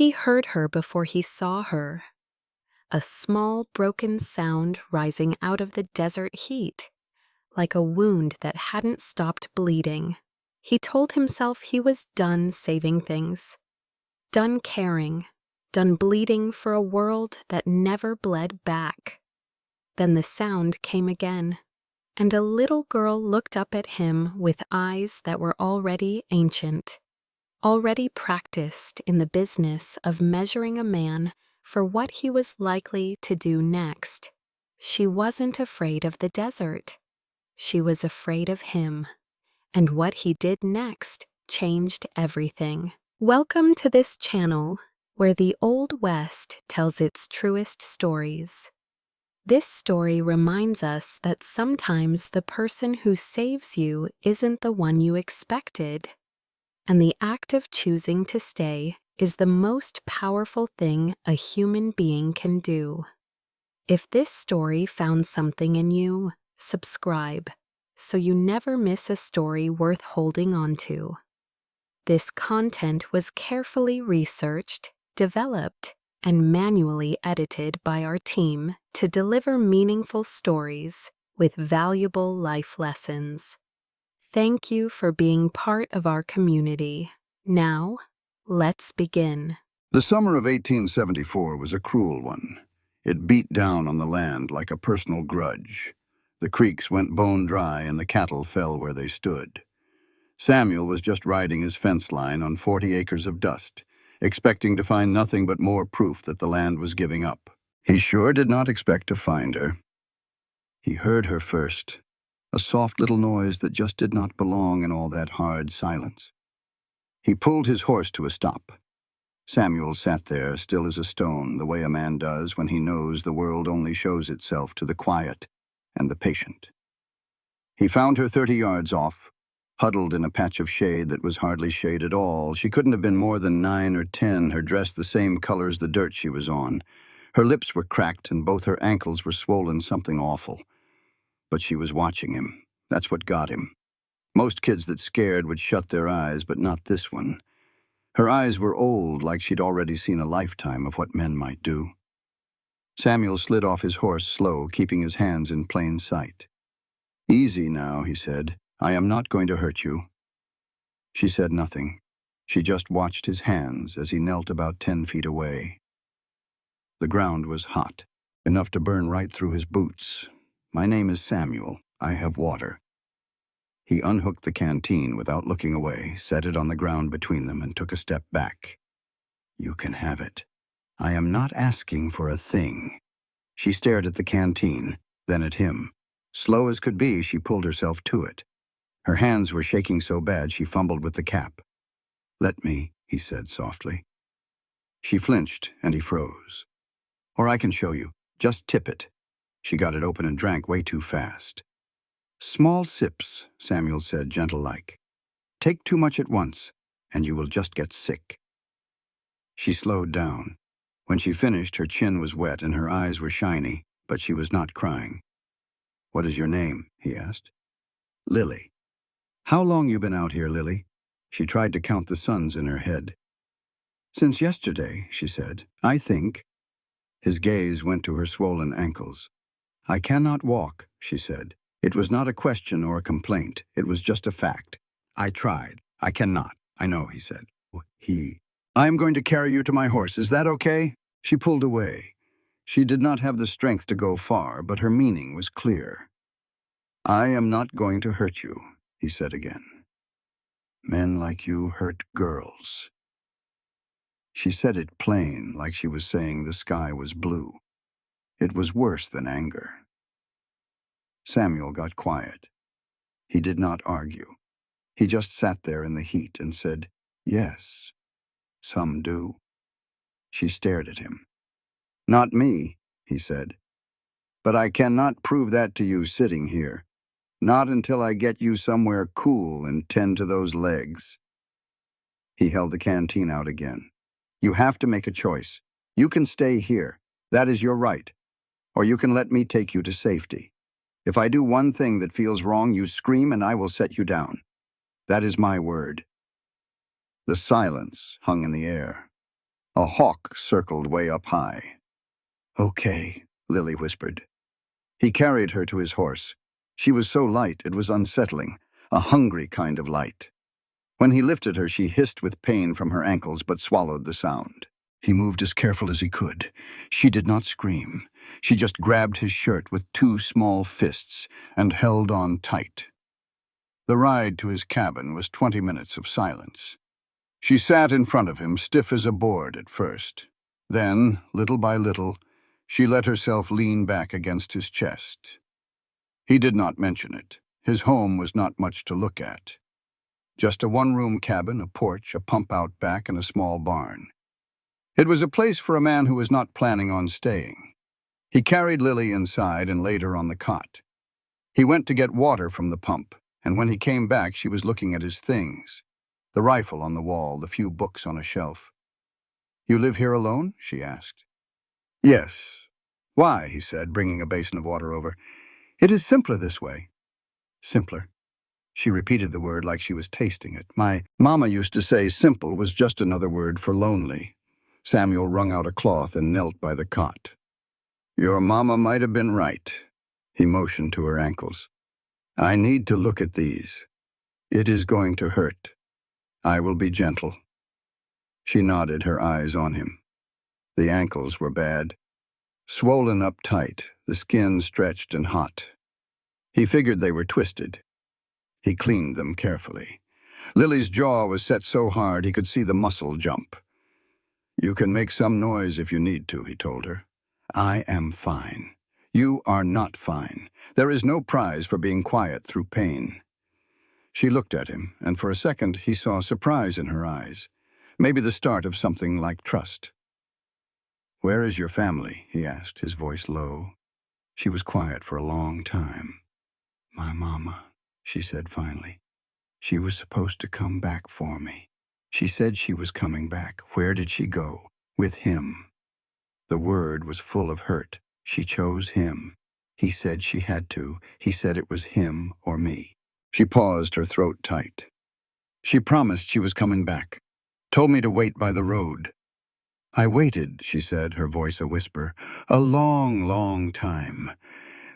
He heard her before he saw her. A small, broken sound rising out of the desert heat, like a wound that hadn't stopped bleeding. He told himself he was done saving things, done caring, done bleeding for a world that never bled back. Then the sound came again, and a little girl looked up at him with eyes that were already ancient, already practiced in the business of measuring a man for what he was likely to do next. She wasn't afraid of the desert. She was afraid of him, and what he did next changed everything. Welcome to this channel, where the Old West tells its truest stories. This story reminds us that sometimes the person who saves you isn't the one you expected, and the act of choosing to stay is the most powerful thing a human being can do. If this story found something in you, subscribe, so you never miss a story worth holding on to. This content was carefully researched, developed, and manually edited by our team to deliver meaningful stories with valuable life lessons. Thank you for being part of our community. Now, let's begin. The summer of 1874 was a cruel one. It beat down on the land like a personal grudge. The creeks went bone dry and the cattle fell where they stood. Samuel was just riding his fence line on 40 acres of dust, expecting to find nothing but more proof that the land was giving up. He sure did not expect to find her. He heard her first, a soft little noise that just did not belong in all that hard silence. He pulled his horse to a stop. Samuel sat there, still as a stone, the way a man does when he knows the world only shows itself to the quiet and the patient. He found her 30 yards off, huddled in a patch of shade that was hardly shade at all. She couldn't have been more than 9 or 10, her dress the same color as the dirt she was on. Her lips were cracked and both her ankles were swollen something awful. But she was watching him. That's what got him. Most kids that scared would shut their eyes, but not this one. Her eyes were old, like she'd already seen a lifetime of what men might do. Samuel slid off his horse slow, keeping his hands in plain sight. "Easy now," he said. "I am not going to hurt you." She said nothing. She just watched his hands as he knelt about 10 feet away. The ground was hot, enough to burn right through his boots. "My name is Samuel. I have water." He unhooked the canteen without looking away, set it on the ground between them, and took a step back. "You can have it. I am not asking for a thing." She stared at the canteen, then at him. Slow as could be, she pulled herself to it. Her hands were shaking so bad she fumbled with the cap. "Let me," he said softly. She flinched, and he froze. "Or I can show you. Just tip it." She got it open and drank way too fast. "Small sips," Samuel said, gentle-like. "Take too much at once, and you will just get sick." She slowed down. When she finished, her chin was wet and her eyes were shiny, but she was not crying. "What is your name?" he asked. "Lily." "How long you been out here, Lily?" She tried to count the suns in her head. "Since yesterday," she said. "I think." His gaze went to her swollen ankles. "I cannot walk," she said. It was not a question or a complaint. It was just a fact. "I tried. I cannot." "I know," he said. "I am going to carry you to my horse. Is that okay?" She pulled away. She did not have the strength to go far, but her meaning was clear. "I am not going to hurt you," he said again. "Men like you hurt girls." She said it plain, like she was saying the sky was blue. It was worse than anger. Samuel got quiet. He did not argue. He just sat there in the heat and said, "Yes, some do." She stared at him. "Not me," he said. "But I cannot prove that to you sitting here. Not until I get you somewhere cool and tend to those legs." He held the canteen out again. "You have to make a choice. You can stay here. That is your right. Or you can let me take you to safety. If I do one thing that feels wrong, you scream and I will set you down. That is my word." The silence hung in the air. A hawk circled way up high. "Okay," Lily whispered. He carried her to his horse. She was so light it was unsettling, a hungry kind of light. When he lifted her, she hissed with pain from her ankles but swallowed the sound. He moved as careful as he could. She did not scream. She just grabbed his shirt with two small fists and held on tight. The ride to his cabin was 20 minutes of silence. She sat in front of him, stiff as a board at first. Then, little by little, she let herself lean back against his chest. He did not mention it. His home was not much to look at. Just a one-room cabin, a porch, a pump out back, and a small barn. It was a place for a man who was not planning on staying. He carried Lily inside and laid her on the cot. He went to get water from the pump, and when he came back, she was looking at his things. The rifle on the wall, the few books on a shelf. "You live here alone?" she asked. "Yes." "Why?" he said, bringing a basin of water over. "It is simpler this way." "Simpler." She repeated the word like she was tasting it. "My mama used to say simple was just another word for lonely." Samuel wrung out a cloth and knelt by the cot. "Your mama might have been right." He motioned to her ankles. "I need to look at these. It is going to hurt. I will be gentle." She nodded, her eyes on him. The ankles were bad. Swollen up tight, the skin stretched and hot. He figured they were twisted. He cleaned them carefully. Lily's jaw was set so hard he could see the muscle jump. "You can make some noise if you need to," he told her. "I am fine. You are not fine. There is no prize for being quiet through pain." She looked at him, and for a second he saw surprise in her eyes. Maybe the start of something like trust. "Where is your family?" he asked, his voice low. She was quiet for a long time. "My mama," she said finally. "She was supposed to come back for me. She said she was coming back. Where did she go? With him." The word was full of hurt. She chose him. He said she had to. He said it was him or me. She paused, her throat tight. "She promised she was coming back. Told me to wait by the road." "I waited," she said, her voice a whisper. "A long, long time.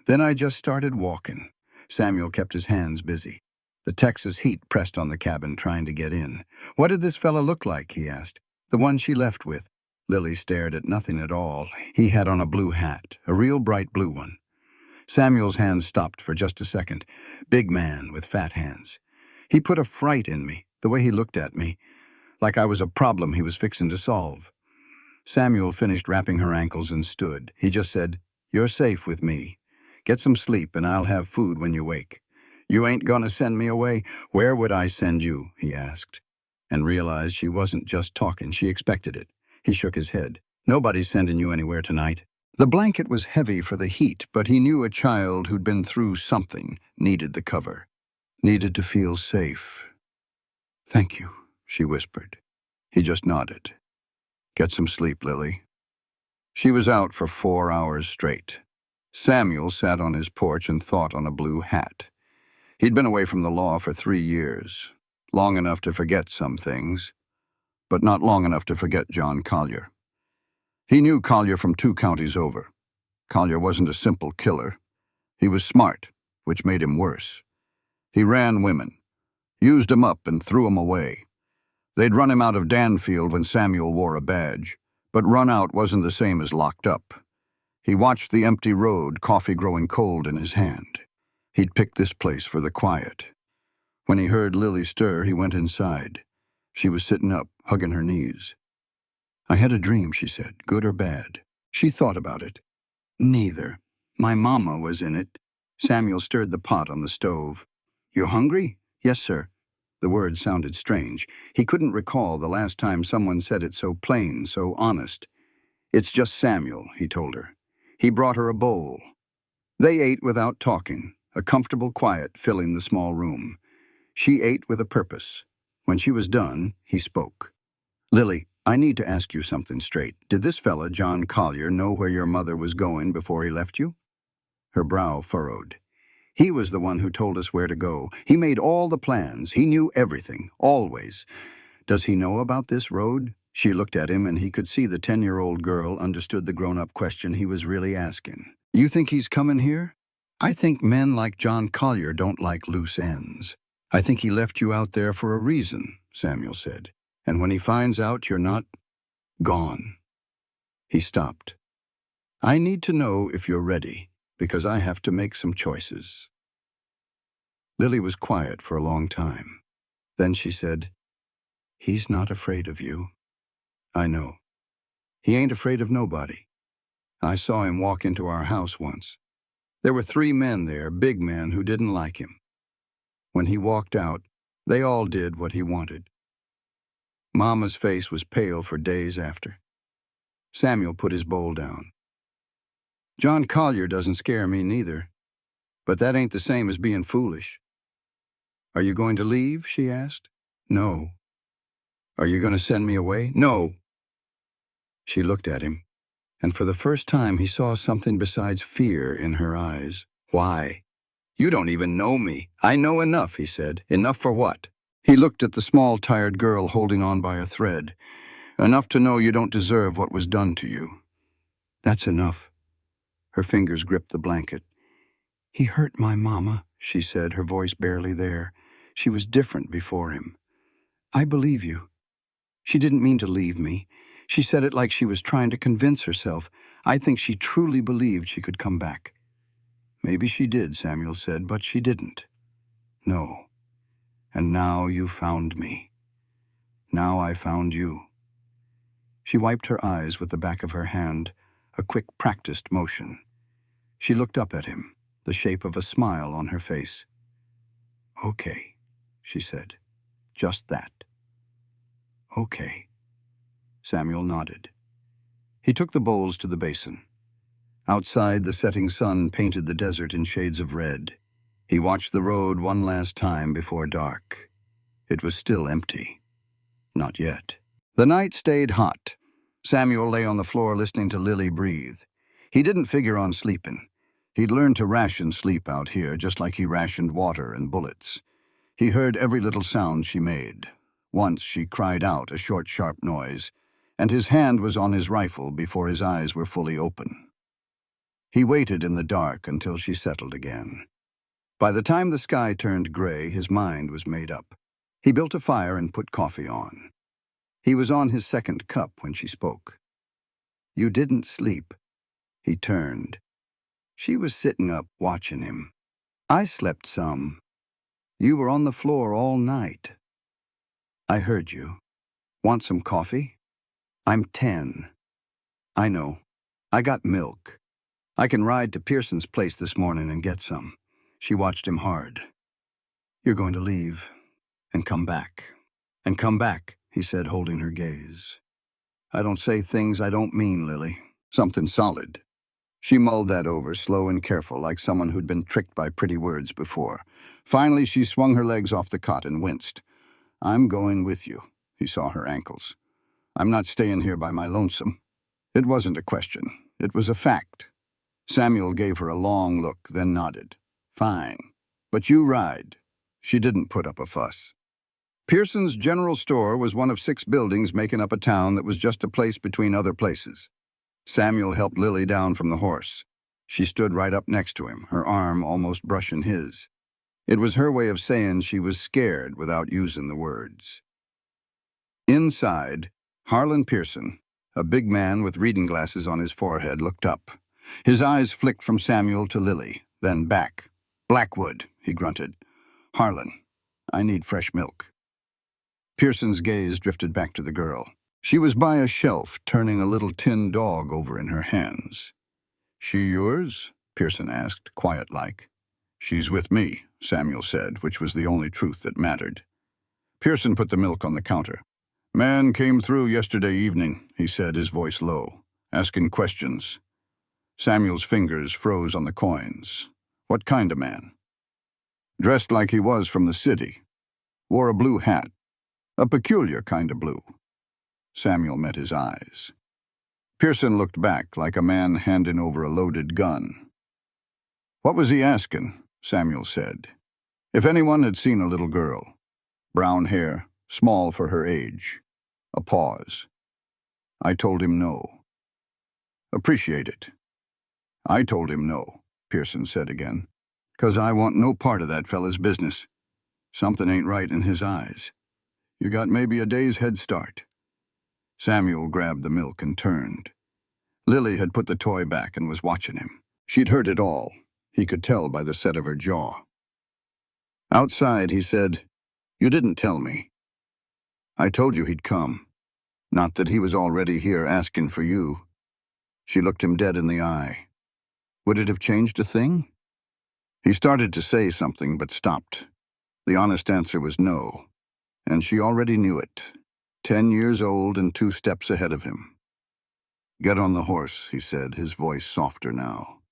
Then I just started walking." Samuel kept his hands busy. The Texas heat pressed on the cabin, trying to get in. "What did this fella look like?" he asked. "The one she left with." Lily stared at nothing at all. He had on a blue hat, a real bright blue one. Samuel's hands stopped for just a second. Big man with fat hands. He put a fright in me, the way he looked at me, like I was a problem he was fixing to solve. Samuel finished wrapping her ankles and stood. He just said, "You're safe with me. Get some sleep and I'll have food when you wake." "You ain't gonna send me away?" "Where would I send you?" he asked, and realized she wasn't just talking. She expected it. He shook his head. "Nobody's sending you anywhere tonight." The blanket was heavy for the heat, but he knew a child who'd been through something needed the cover, needed to feel safe. "Thank you," she whispered. He just nodded. "Get some sleep, Lily." She was out for 4 hours straight. Samuel sat on his porch and thought on a blue hat. He'd been away from the law for 3 years, long enough to forget some things, but not long enough to forget John Collier. He knew Collier from 2 counties over. Collier wasn't a simple killer. He was smart, which made him worse. He ran women, used 'em up and threw 'em away. They'd run him out of Danfield when Samuel wore a badge, but run out wasn't the same as locked up. He watched the empty road, coffee growing cold in his hand. He'd picked this place for the quiet. When he heard Lily stir, he went inside. She was sitting up, hugging her knees. "I had a dream," she said, "good or bad." She thought about it. "Neither. My mama was in it." Samuel stirred the pot on the stove. "You hungry?" "Yes, sir." The word sounded strange. He couldn't recall the last time someone said it so plain, so honest. "It's just Samuel," he told her. He brought her a bowl. They ate without talking, a comfortable quiet filling the small room. She ate with a purpose. When she was done, he spoke. "Lily, I need to ask you something straight. Did this fella, John Collier, know where your mother was going before he left you?" Her brow furrowed. "He was the one who told us where to go. He made all the plans. He knew everything, always. Does he know about this road?" She looked at him, and he could see the 10-year-old girl understood the grown-up question he was really asking. "You think he's coming here?" "I think men like John Collier don't like loose ends. I think he left you out there for a reason," Samuel said. "And when he finds out you're not gone." He stopped. "I need to know if you're ready, because I have to make some choices." Lily was quiet for a long time. Then she said, "He's not afraid of you." "I know. He ain't afraid of nobody. I saw him walk into our house once. There were 3 men there, big men, who didn't like him. When he walked out, they all did what he wanted." Mama's face was pale for days after. Samuel put his bowl down. "John Collier doesn't scare me neither, but that ain't the same as being foolish." "Are you going to leave?" she asked. "No." "Are you going to send me away?" "No." She looked at him, and for the first time he saw something besides fear in her eyes. "Why?" "You don't even know me." "I know enough," he said. "Enough for what?" He looked at the small, tired girl holding on by a thread. "Enough to know you don't deserve what was done to you." "That's enough." Her fingers gripped the blanket. "He hurt my mama," she said, her voice barely there. She was different before him. "I believe you. She didn't mean to leave me. She said it like she was trying to convince herself. I think she truly believed she could come back." "Maybe she did," Samuel said, "but she didn't." "No. And now you found me. Now I found you." She wiped her eyes with the back of her hand, a quick, practiced motion. She looked up at him, the shape of a smile on her face. "Okay," she said. "Just that." "Okay." Samuel nodded. He took the bowls to the basin. Outside, the setting sun painted the desert in shades of red. He watched the road one last time before dark. It was still empty. Not yet. The night stayed hot. Samuel lay on the floor listening to Lily breathe. He didn't figure on sleeping. He'd learned to ration sleep out here, just like he rationed water and bullets. He heard every little sound she made. Once she cried out, a short, sharp noise, and his hand was on his rifle before his eyes were fully open. He waited in the dark until she settled again. By the time the sky turned gray, his mind was made up. He built a fire and put coffee on. He was on his 2nd cup when she spoke. "You didn't sleep." He turned. She was sitting up, watching him. "I slept some. You were on the floor all night." "I heard you. Want some coffee?" "I'm 10. "I know. I got milk. I can ride to Pearson's place this morning and get some." She watched him hard. "You're going to leave and come back." "And come back," he said, holding her gaze. "I don't say things I don't mean, Lily. Something solid." She mulled that over, slow and careful, like someone who'd been tricked by pretty words before. Finally, she swung her legs off the cot and winced. "I'm going with you." He saw her ankles. "I'm not staying here by my lonesome." It wasn't a question. It was a fact. Samuel gave her a long look, then nodded. "Fine. But you ride." She didn't put up a fuss. Pearson's General Store was one of 6 buildings making up a town that was just a place between other places. Samuel helped Lily down from the horse. She stood right up next to him, her arm almost brushing his. It was her way of saying she was scared without using the words. Inside, Harlan Pearson, a big man with reading glasses on his forehead, looked up. His eyes flicked from Samuel to Lily, then back. "Blackwood," he grunted. "Harlan, I need fresh milk." Pearson's gaze drifted back to the girl. She was by a shelf, turning a little tin dog over in her hands. "She yours?" Pearson asked, quiet-like. "She's with me," Samuel said, which was the only truth that mattered. Pearson put the milk on the counter. "Man came through yesterday evening," he said, his voice low, "asking questions." Samuel's fingers froze on the coins. "What kind of man?" "Dressed like he was from the city. Wore a blue hat. A peculiar kind of blue." Samuel met his eyes. Pearson looked back like a man handing over a loaded gun. "What was he asking?" Samuel said. If anyone had seen a little girl, brown hair, small for her age. A pause. I told him no. Appreciate it. I told him no, Pearson said again. 'Cause I want no part of that fella's business. Something ain't right in his eyes. You got maybe a day's head start. Samuel grabbed the milk and turned. Lily had put the toy back and was watching him. She'd heard it all. He could tell by the set of her jaw. Outside, he said, "You didn't tell me. I told you he'd come. Not that he was already here asking for you." She looked him dead in the eye. Would it have changed a thing? He started to say something but stopped. The honest answer was no, and she already knew it. 10 years old and 2 steps ahead of him. "Get on the horse," he said, his voice softer now.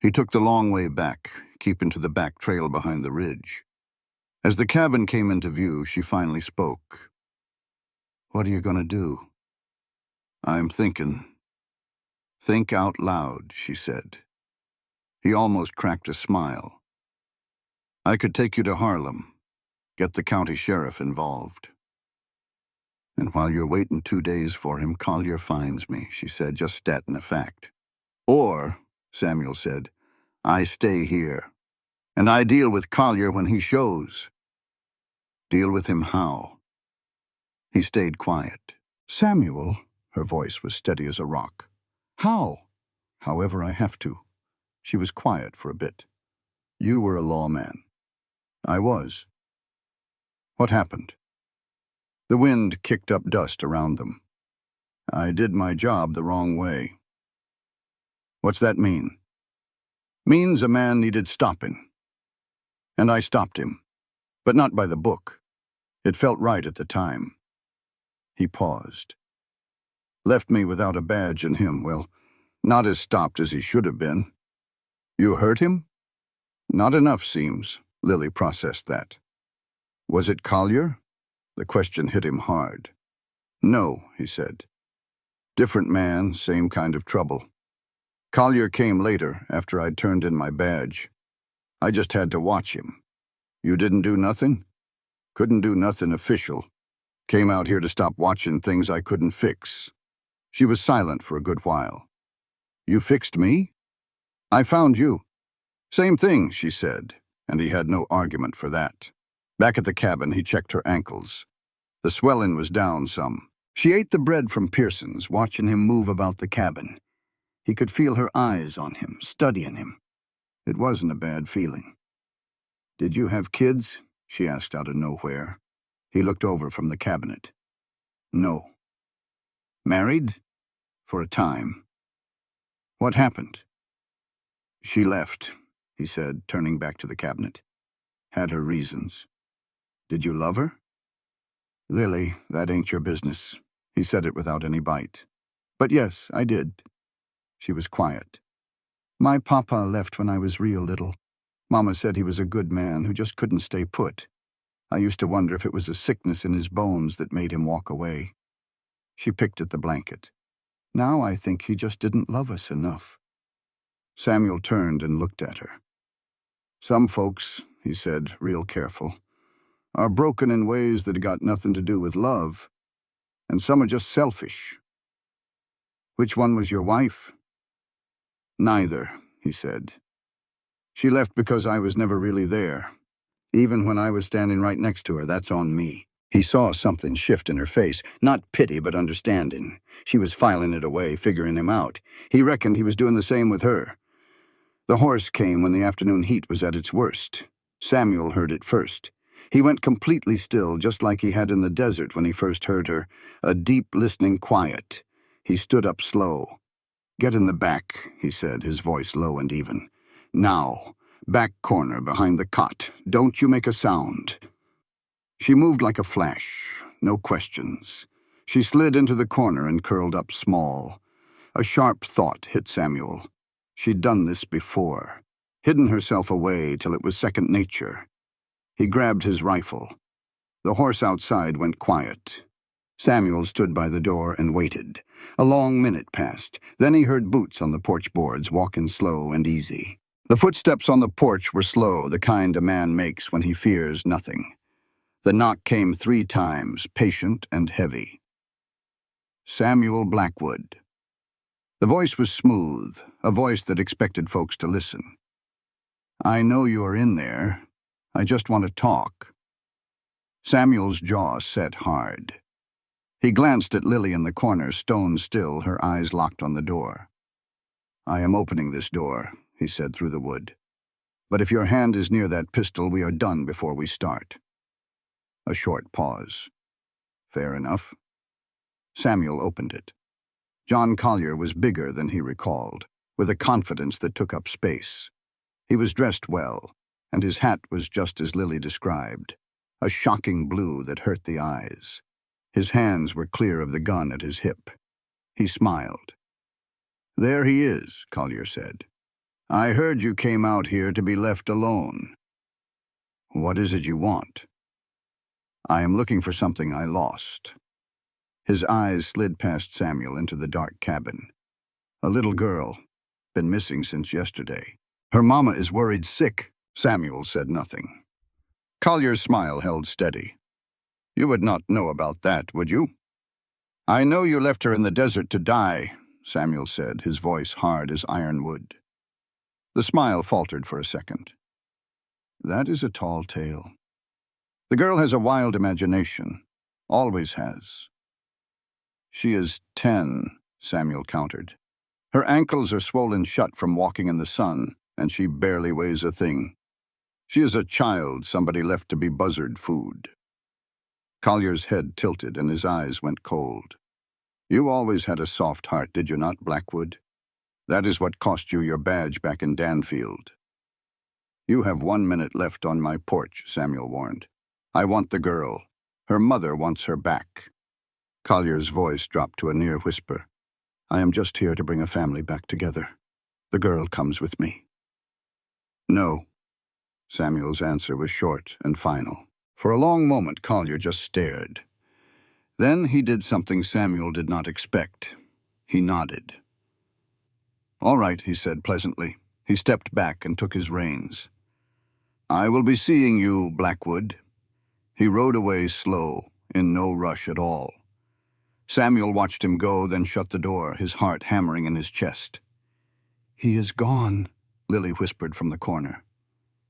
He took the long way back, keeping to the back trail behind the ridge. As the cabin came into view, she finally spoke. "What are you going to do?" "I'm thinking." "Think out loud," she said. He almost cracked a smile. "I could take you to Harlem, get the county sheriff involved." "And while you're waiting 2 days for him, Collier finds me," she said, just stating a fact. "Or," Samuel said, "I stay here, and I deal with Collier when he shows." "Deal with him how?" He stayed quiet. "Samuel," her voice was steady as a rock. "How?" "However I have to." She was quiet for a bit. "You were a lawman." "I was." "What happened?" The wind kicked up dust around them. "I did my job the wrong way." "What's that mean?" "Means a man needed stopping. And I stopped him. But not by the book. It felt right at the time." He paused. "Left me without a badge and him, well, not as stopped as he should have been." "You hurt him?" "Not enough, seems." Lily processed that. "Was it Collier?" The question hit him hard. "No," he said. "Different man, same kind of trouble. Collier came later, after I'd turned in my badge. I just had to watch him." "You didn't do nothing?" "Couldn't do nothing official. Came out here to stop watching things I couldn't fix." She was silent for a good while. "You fixed me?" "I found you." "Same thing," she said, and he had no argument for that. Back at the cabin, he checked her ankles. The swelling was down some. She ate the bread from Pearson's, watching him move about the cabin. He could feel her eyes on him, studying him. It wasn't a bad feeling. "Did you have kids?" she asked out of nowhere. He looked over from the cabinet. "No." "Married?" "For a time." "What happened?" "She left," he said, turning back to the cabinet. "Had her reasons." "Did you love her?" "Lily, that ain't your business." He said it without any bite. "But yes, I did." She was quiet. "My papa left when I was real little. Mama said he was a good man who just couldn't stay put. I used to wonder if it was a sickness in his bones that made him walk away." She picked at the blanket. "Now I think he just didn't love us enough." Samuel turned and looked at her. "Some folks," he said, real careful, "are broken in ways that got nothing to do with love, and some are just selfish." "Which one was your wife?" "Neither," he said. "She left because I was never really there. Even when I was standing right next to her, that's on me." He saw something shift in her face, not pity but understanding. She was filing it away, figuring him out. He reckoned he was doing the same with her. The horse came when the afternoon heat was at its worst. Samuel heard it first. He went completely still, just like he had in the desert when he first heard her, a deep, listening quiet. He stood up slow. "Get in the back," he said, his voice low and even. "Now. Back corner behind the cot. Don't you make a sound." She moved like a flash. No questions. She slid into the corner and curled up small. A sharp thought hit Samuel. She'd done this before. Hidden herself away till it was second nature. He grabbed his rifle. The horse outside went quiet. Samuel stood by the door and waited. A long minute passed. Then he heard boots on the porch boards, walking slow and easy. The footsteps on the porch were slow, the kind a man makes when he fears nothing. The knock came 3 times, patient and heavy. Samuel Blackwood. The voice was smooth, a voice that expected folks to listen. I know you are in there. I just want to talk. Samuel's jaw set hard. He glanced at Lily in the corner, stone still, her eyes locked on the door. I am opening this door, he said through the wood. But if your hand is near that pistol, we are done before we start. A short pause. Fair enough. Samuel opened it. John Collier was bigger than he recalled, with a confidence that took up space. He was dressed well, and his hat was just as Lily described, a shocking blue that hurt the eyes. His hands were clear of the gun at his hip. He smiled. There he is, Collier said. I heard you came out here to be left alone. What is it you want? I am looking for something I lost. His eyes slid past Samuel into the dark cabin. A little girl, been missing since yesterday. Her mama is worried sick. Samuel said nothing. Collier's smile held steady. You would not know about that, would you? I know you left her in the desert to die, Samuel said, his voice hard as ironwood. The smile faltered for a second. That is a tall tale. The girl has a wild imagination. Always has. She is 10, Samuel countered. Her ankles are swollen shut from walking in the sun, and she barely weighs a thing. She is a child somebody left to be buzzard food. Collier's head tilted and his eyes went cold. You always had a soft heart, did you not, Blackwood? That is what cost you your badge back in Danfield. You have 1 minute left on my porch, Samuel warned. I want the girl. Her mother wants her back. Collier's voice dropped to a near whisper. I am just here to bring a family back together. The girl comes with me. No. Samuel's answer was short and final. For a long moment, Collier just stared. Then he did something Samuel did not expect. He nodded. All right, he said pleasantly. He stepped back and took his reins. I will be seeing you, Blackwood. He rode away slow, in no rush at all. Samuel watched him go, then shut the door, his heart hammering in his chest. He is gone, Lily whispered from the corner.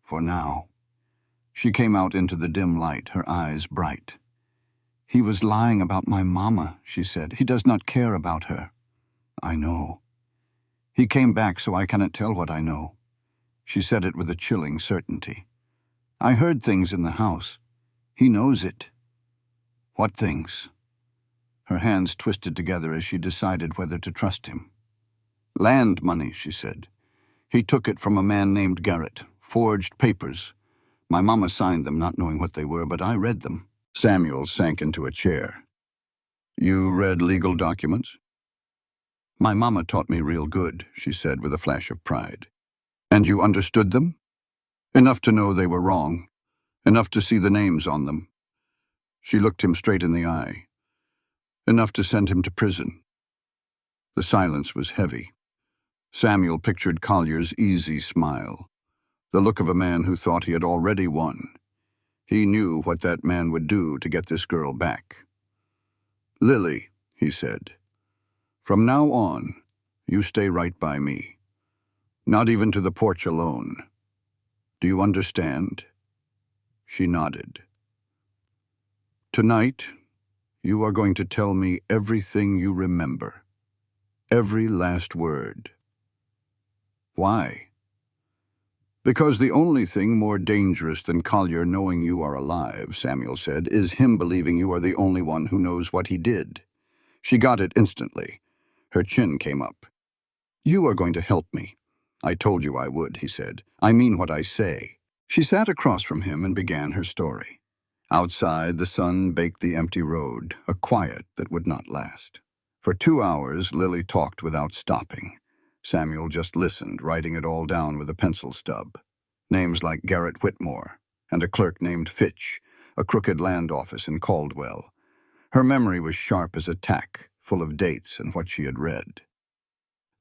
For now. She came out into the dim light, her eyes bright. He was lying about my mama, she said. He does not care about her. I know. He came back, so I cannot tell what I know. She said it with a chilling certainty. I heard things in the house. He knows it. What things? Her hands twisted together as she decided whether to trust him. Land money, she said. He took it from a man named Garrett. Forged papers. My mama signed them, not knowing what they were, but I read them. Samuel sank into a chair. You read legal documents? My mama taught me real good, she said with a flash of pride. And you understood them? Enough to know they were wrong. Enough to see the names on them. She looked him straight in the eye. Enough to send him to prison. The silence was heavy. Samuel pictured Collier's easy smile, the look of a man who thought he had already won. He knew what that man would do to get this girl back. Lily, he said, from now on, you stay right by me. Not even to the porch alone. Do you understand? She nodded. Tonight, you are going to tell me everything you remember. Every last word. Why? Because the only thing more dangerous than Collier knowing you are alive, Samuel said, is him believing you are the only one who knows what he did. She got it instantly. Her chin came up. You are going to help me. I told you I would, he said. I mean what I say. She sat across from him and began her story. Outside, the sun baked the empty road, a quiet that would not last. For 2 hours, Lily talked without stopping. Samuel just listened, writing it all down with a pencil stub. Names like Garrett Whitmore, and a clerk named Fitch, a crooked land office in Caldwell. Her memory was sharp as a tack, full of dates and what she had read.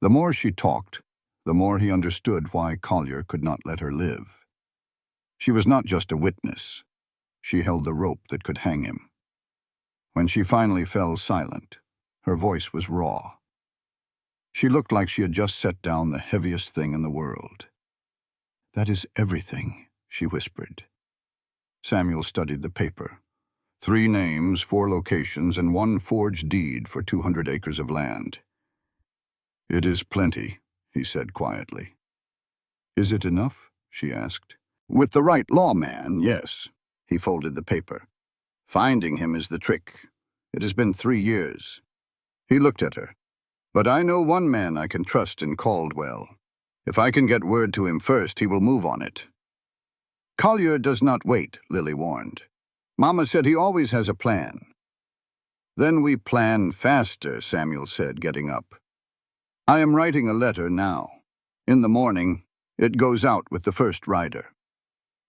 The more she talked, the more he understood why Collier could not let her live. She was not just a witness. She held the rope that could hang him. When she finally fell silent, Her voice was raw. She looked like she had just set down the heaviest thing in the world. "That is everything," she whispered. Samuel studied the paper. 3 names, 4 locations, and 1 forged deed for 200 acres of land. "It is plenty," he said quietly. "Is it enough?" she asked. "With the right lawman, yes." He folded the paper. "Finding him is the trick. It has been 3 years. He looked at her. "But I know one man I can trust in Caldwell. If I can get word to him first, he will move on it." "Collier does not wait," Lily warned. "Mama said he always has a plan." "Then we plan faster," Samuel said, getting up. "I am writing a letter now. In the morning, it goes out with the first rider."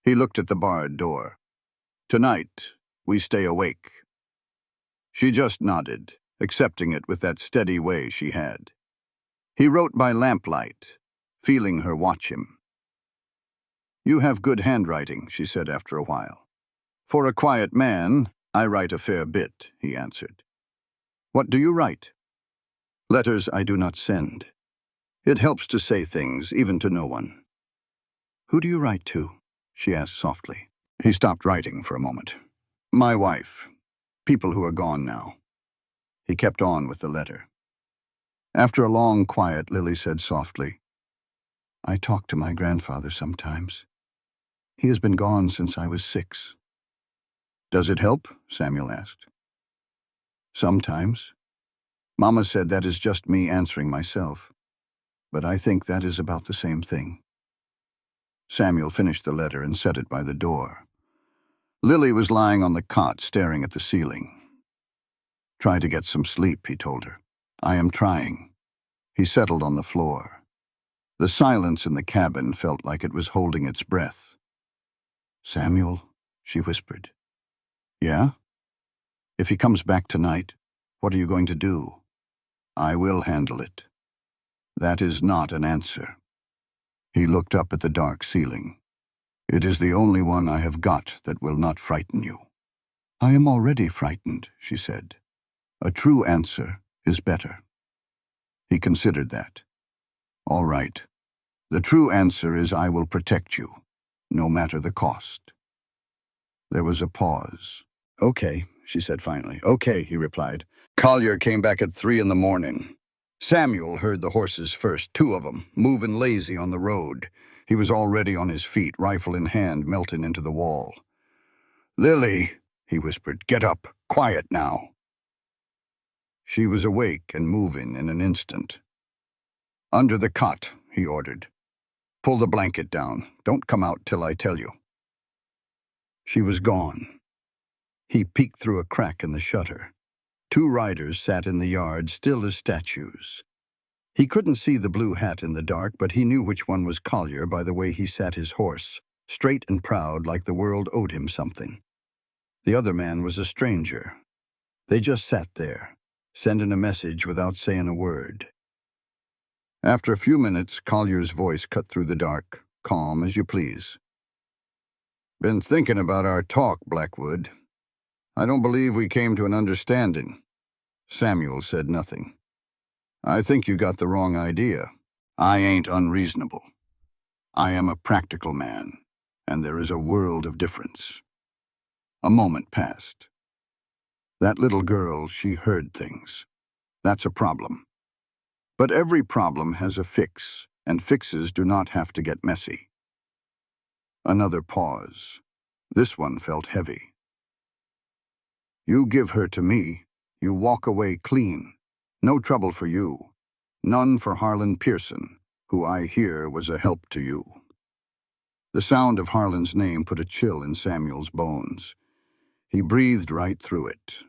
He looked at the barred door. "Tonight, we stay awake." She just nodded, accepting it with that steady way she had. He wrote by lamplight, feeling her watch him. "You have good handwriting," she said after a while. "For a quiet man, I write a fair bit," he answered. "What do you write?" "Letters I do not send. It helps to say things, even to no one." "Who do you write to?" she asked softly. He stopped writing for a moment. "My wife. People who are gone now." He kept on with the letter. After a long quiet, Lily said softly, "I talk to my grandfather sometimes. He has been gone since I was 6. "Does it help?" Samuel asked. "Sometimes. Mama said that is just me answering myself. But I think that is about the same thing." Samuel finished the letter and set it by the door. Lily was lying on the cot, staring at the ceiling. "Try to get some sleep," he told her. "I am trying." He settled on the floor. The silence in the cabin felt like it was holding its breath. "Samuel," she whispered. "Yeah? If he comes back tonight, what are you going to do?" "I will handle it." "That is not an answer." He looked up at the dark ceiling. "It is the only one I have got that will not frighten you." "I am already frightened," she said. "A true answer is better." He considered that. "All right. The true answer is I will protect you, no matter the cost." There was a pause. "Okay," she said finally. "Okay," he replied. Collier came back at 3 in the morning. Samuel heard the horses first, 2 of them, moving lazy on the road. He was already on his feet, rifle in hand, melting into the wall. "Lily," he whispered, "get up. Quiet now." She was awake and moving in an instant. "Under the cot," he ordered. "Pull the blanket down. Don't come out till I tell you." She was gone. He peeked through a crack in the shutter. 2 riders sat in the yard, still as statues. He couldn't see the blue hat in the dark, but he knew which one was Collier by the way he sat his horse, straight and proud like the world owed him something. The other man was a stranger. They just sat there, sending a message without saying a word. After a few minutes, Collier's voice cut through the dark, calm as you please. "Been thinking about our talk, Blackwood. I don't believe we came to an understanding." Samuel said nothing. "I think you got the wrong idea. I ain't unreasonable. I am a practical man, and there is a world of difference." A moment passed. "That little girl, she heard things. That's a problem. But every problem has a fix, and fixes do not have to get messy." Another pause. This one felt heavy. "You give her to me, you walk away clean. No trouble for you. None for Harlan Pearson, who I hear was a help to you." The sound of Harlan's name put a chill in Samuel's bones. He breathed right through it.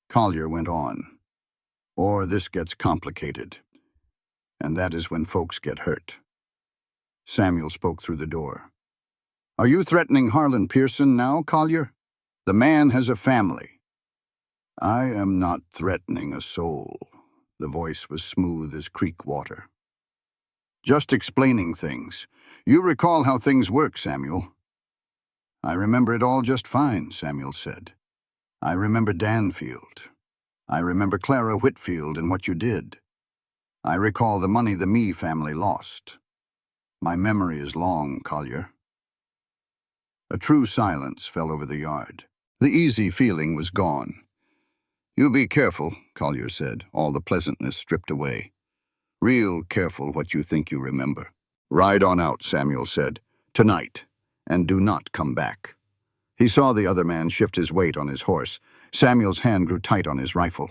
Collier went on. "Or this gets complicated. And that is when folks get hurt." Samuel spoke through the door. "Are you threatening Harlan Pearson now, Collier? The man has a family." "I am not threatening a soul." The voice was smooth as creek water. "Just explaining things. You recall how things work, Samuel." "I remember it all just fine," Samuel said. "I remember Danfield. I remember Clara Whitfield and what you did. I recall the money the Me family lost. My memory is long, Collier." A true silence fell over the yard. The easy feeling was gone. "You be careful," Collier said, all the pleasantness stripped away. "Real careful what you think you remember." "Ride on out," Samuel said. "Tonight. And do not come back." He saw the other man shift his weight on his horse. Samuel's hand grew tight on his rifle.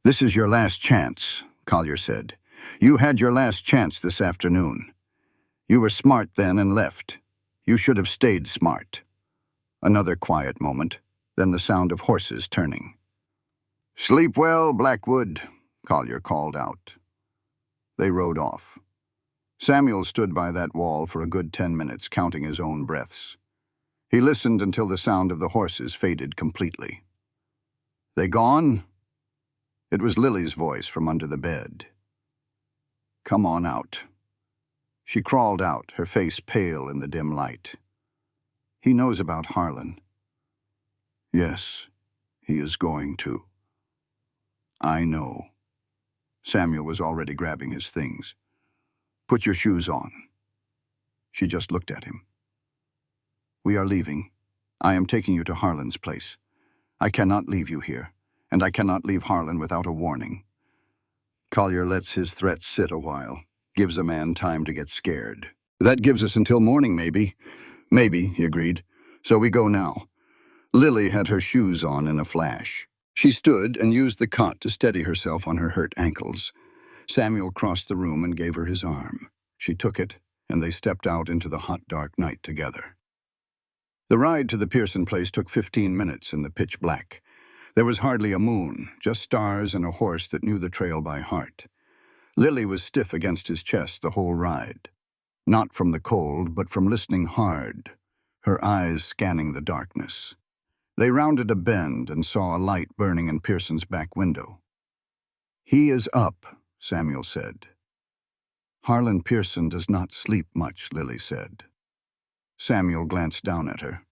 "This is your last chance," Collier said. "You had your last chance this afternoon. You were smart then and left. You should have stayed smart." Another quiet moment, then the sound of horses turning. "Sleep well, Blackwood," Collier called out. They rode off. Samuel stood by that wall for a good 10 minutes, counting his own breaths. He listened until the sound of the horses faded completely. "They gone?" It was Lily's voice from under the bed. "Come on out." She crawled out, her face pale in the dim light. "He knows about Harlan." "Yes, he is going to." "I know." Samuel was already grabbing his things. "Put your shoes on." She just looked at him. "We are leaving. I am taking you to Harlan's place. I cannot leave you here, and I cannot leave Harlan without a warning." Collier lets his threats sit a while, gives a man time to get scared. "That gives us until morning, maybe." "Maybe," he agreed. "So we go now." Lily had her shoes on in a flash. She stood and used the cot to steady herself on her hurt ankles. Samuel crossed the room and gave her his arm. She took it, and they stepped out into the hot, dark night together. The ride to the Pearson place took 15 minutes in the pitch black. There was hardly a moon, just stars and a horse that knew the trail by heart. Lily was stiff against his chest the whole ride. Not from the cold, but from listening hard, her eyes scanning the darkness. They rounded a bend and saw a light burning in Pearson's back window. "He is up," Samuel said. "Harlan Pearson does not sleep much," Lily said. Samuel glanced down at her.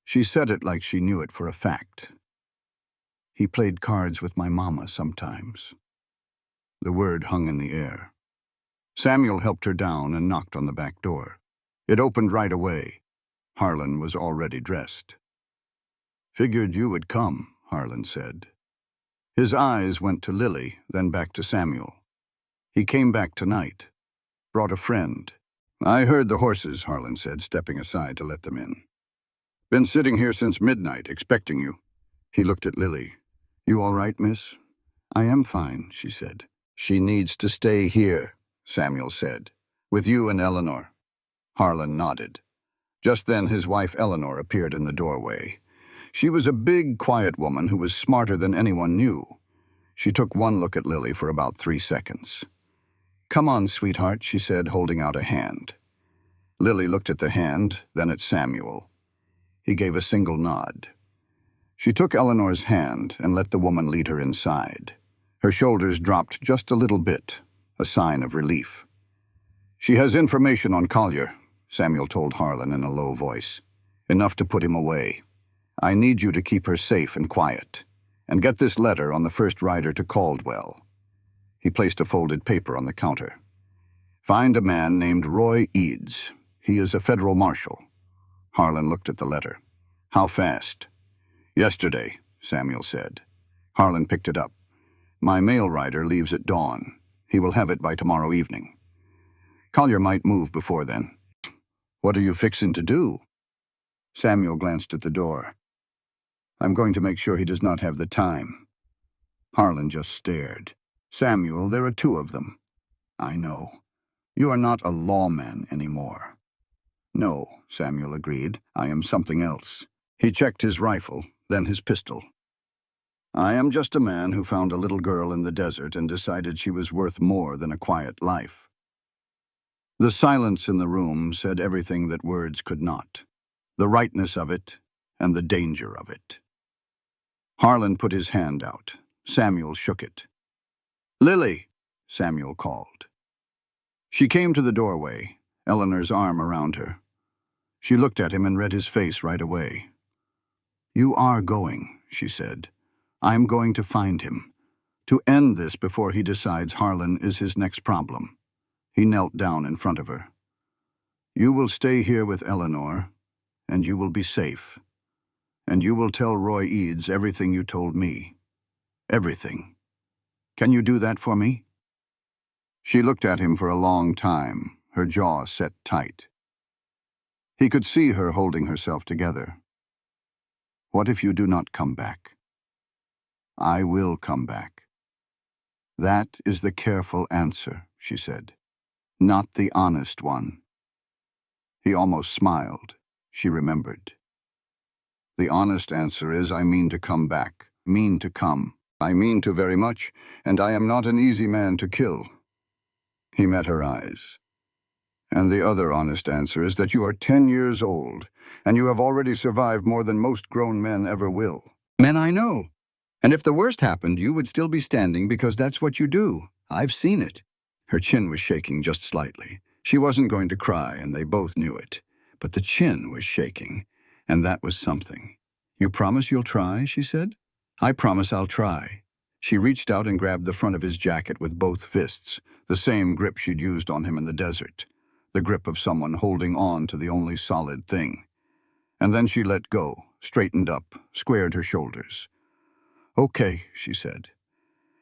She said it like she knew it for a fact. "He played cards with my mama sometimes." The word hung in the air. Samuel helped her down and knocked on the back door. It opened right away. Harlan was already dressed. "Figured you would come," Harlan said. His eyes went to Lily, then back to Samuel. "He came back tonight. Brought a friend." "I heard the horses," Harlan said, stepping aside to let them in. "Been sitting here since midnight, expecting you." He looked at Lily. "You all right, miss?" "I am fine," she said. "She needs to stay here," Samuel said. "With you and Eleanor." Harlan nodded. Just then his wife Eleanor appeared in the doorway. She was a big, quiet woman who was smarter than anyone knew. She took one look at Lily for about 3 seconds. "Come on, sweetheart," she said, holding out a hand. Lily looked at the hand, then at Samuel. He gave a single nod. She took Eleanor's hand and let the woman lead her inside. Her shoulders dropped just a little bit, a sign of relief. "She has information on Collier," Samuel told Harlan in a low voice. "Enough to put him away. I need you to keep her safe and quiet. And get this letter on the first rider to Caldwell." He placed a folded paper on the counter. "Find a man named Roy Eads. He is a federal marshal." Harlan looked at the letter. "How fast?" "Yesterday," Samuel said. Harlan picked it up. "My mail rider leaves at dawn. He will have it by tomorrow evening." "Collier might move before then." "What are you fixing to do?" Samuel glanced at the door. "I'm going to make sure he does not have the time." Harlan just stared. "Samuel, there are 2 of them." "I know. You are not a lawman anymore." "No," Samuel agreed. "I am something else." He checked his rifle, then his pistol. "I am just a man who found a little girl in the desert and decided she was worth more than a quiet life." The silence in the room said everything that words could not. The rightness of it and the danger of it. Harlan put his hand out. Samuel shook it. "Lily," Samuel called. She came to the doorway, Eleanor's arm around her. She looked at him and read his face right away. "You are going," she said. I'm going to find him, to end this before he decides Harlan is his next problem. He knelt down in front of her. You will stay here with Eleanor, and you will be safe. And you will tell Roy Eads everything you told me. Everything. Can you do that for me? She looked at him for a long time, her jaw set tight. He could see her holding herself together. What if you do not come back? I will come back. That is the careful answer, she said, not the honest one. He almost smiled. She remembered. The honest answer is, I mean to come back. Mean to come. I mean to very much, and I am not an easy man to kill. He met her eyes. And the other honest answer is that you are 10 years old, and you have already survived more than most grown men ever will. Men I know. And if the worst happened, you would still be standing because that's what you do. I've seen it. Her chin was shaking just slightly. She wasn't going to cry, and they both knew it. But the chin was shaking, and that was something. You promise you'll try, she said. I promise I'll try. She reached out and grabbed the front of his jacket with both fists, the same grip she'd used on him in the desert, the grip of someone holding on to the only solid thing. And then she let go, straightened up, squared her shoulders. Okay, she said.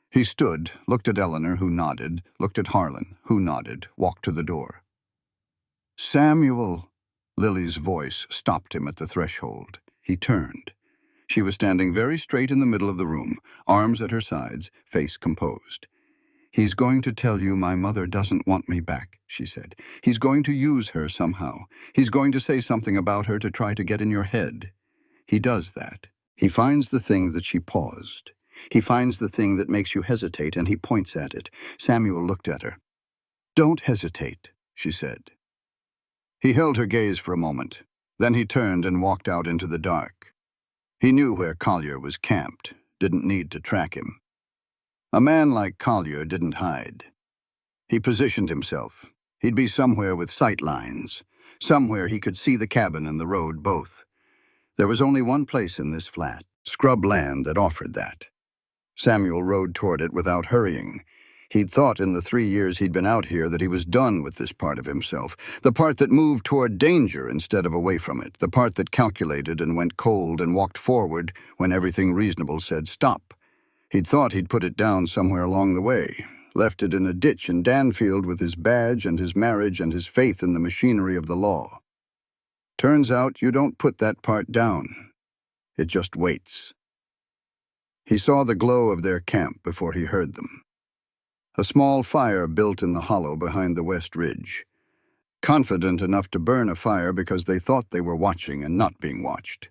He stood, looked at Eleanor, who nodded, looked at Harlan, who nodded, walked to the door. Samuel! Lily's voice stopped him at the threshold. He turned. She was standing very straight in the middle of the room, arms at her sides, face composed. He's going to tell you my mother doesn't want me back, she said. He's going to use her somehow. He's going to say something about her to try to get in your head. He does that. He finds the thing that she paused. He finds the thing that makes you hesitate, and he points at it. Samuel looked at her. Don't hesitate, she said. He held her gaze for a moment. Then he turned and walked out into the dark. He knew where Collier was camped, didn't need to track him. A man like Collier didn't hide. He positioned himself. He'd be somewhere with sight lines, somewhere he could see the cabin and the road both. There was only one place in this flat, scrub land, that offered that. Samuel rode toward it without hurrying. He'd thought in the 3 years he'd been out here that he was done with this part of himself, the part that moved toward danger instead of away from it, the part that calculated and went cold and walked forward when everything reasonable said stop. He'd thought he'd put it down somewhere along the way, left it in a ditch in Danfield with his badge and his marriage and his faith in the machinery of the law. Turns out you don't put that part down. It just waits. He saw the glow of their camp before he heard them. A small fire built in the hollow behind the west ridge. Confident enough to burn a fire because they thought they were watching and not being watched.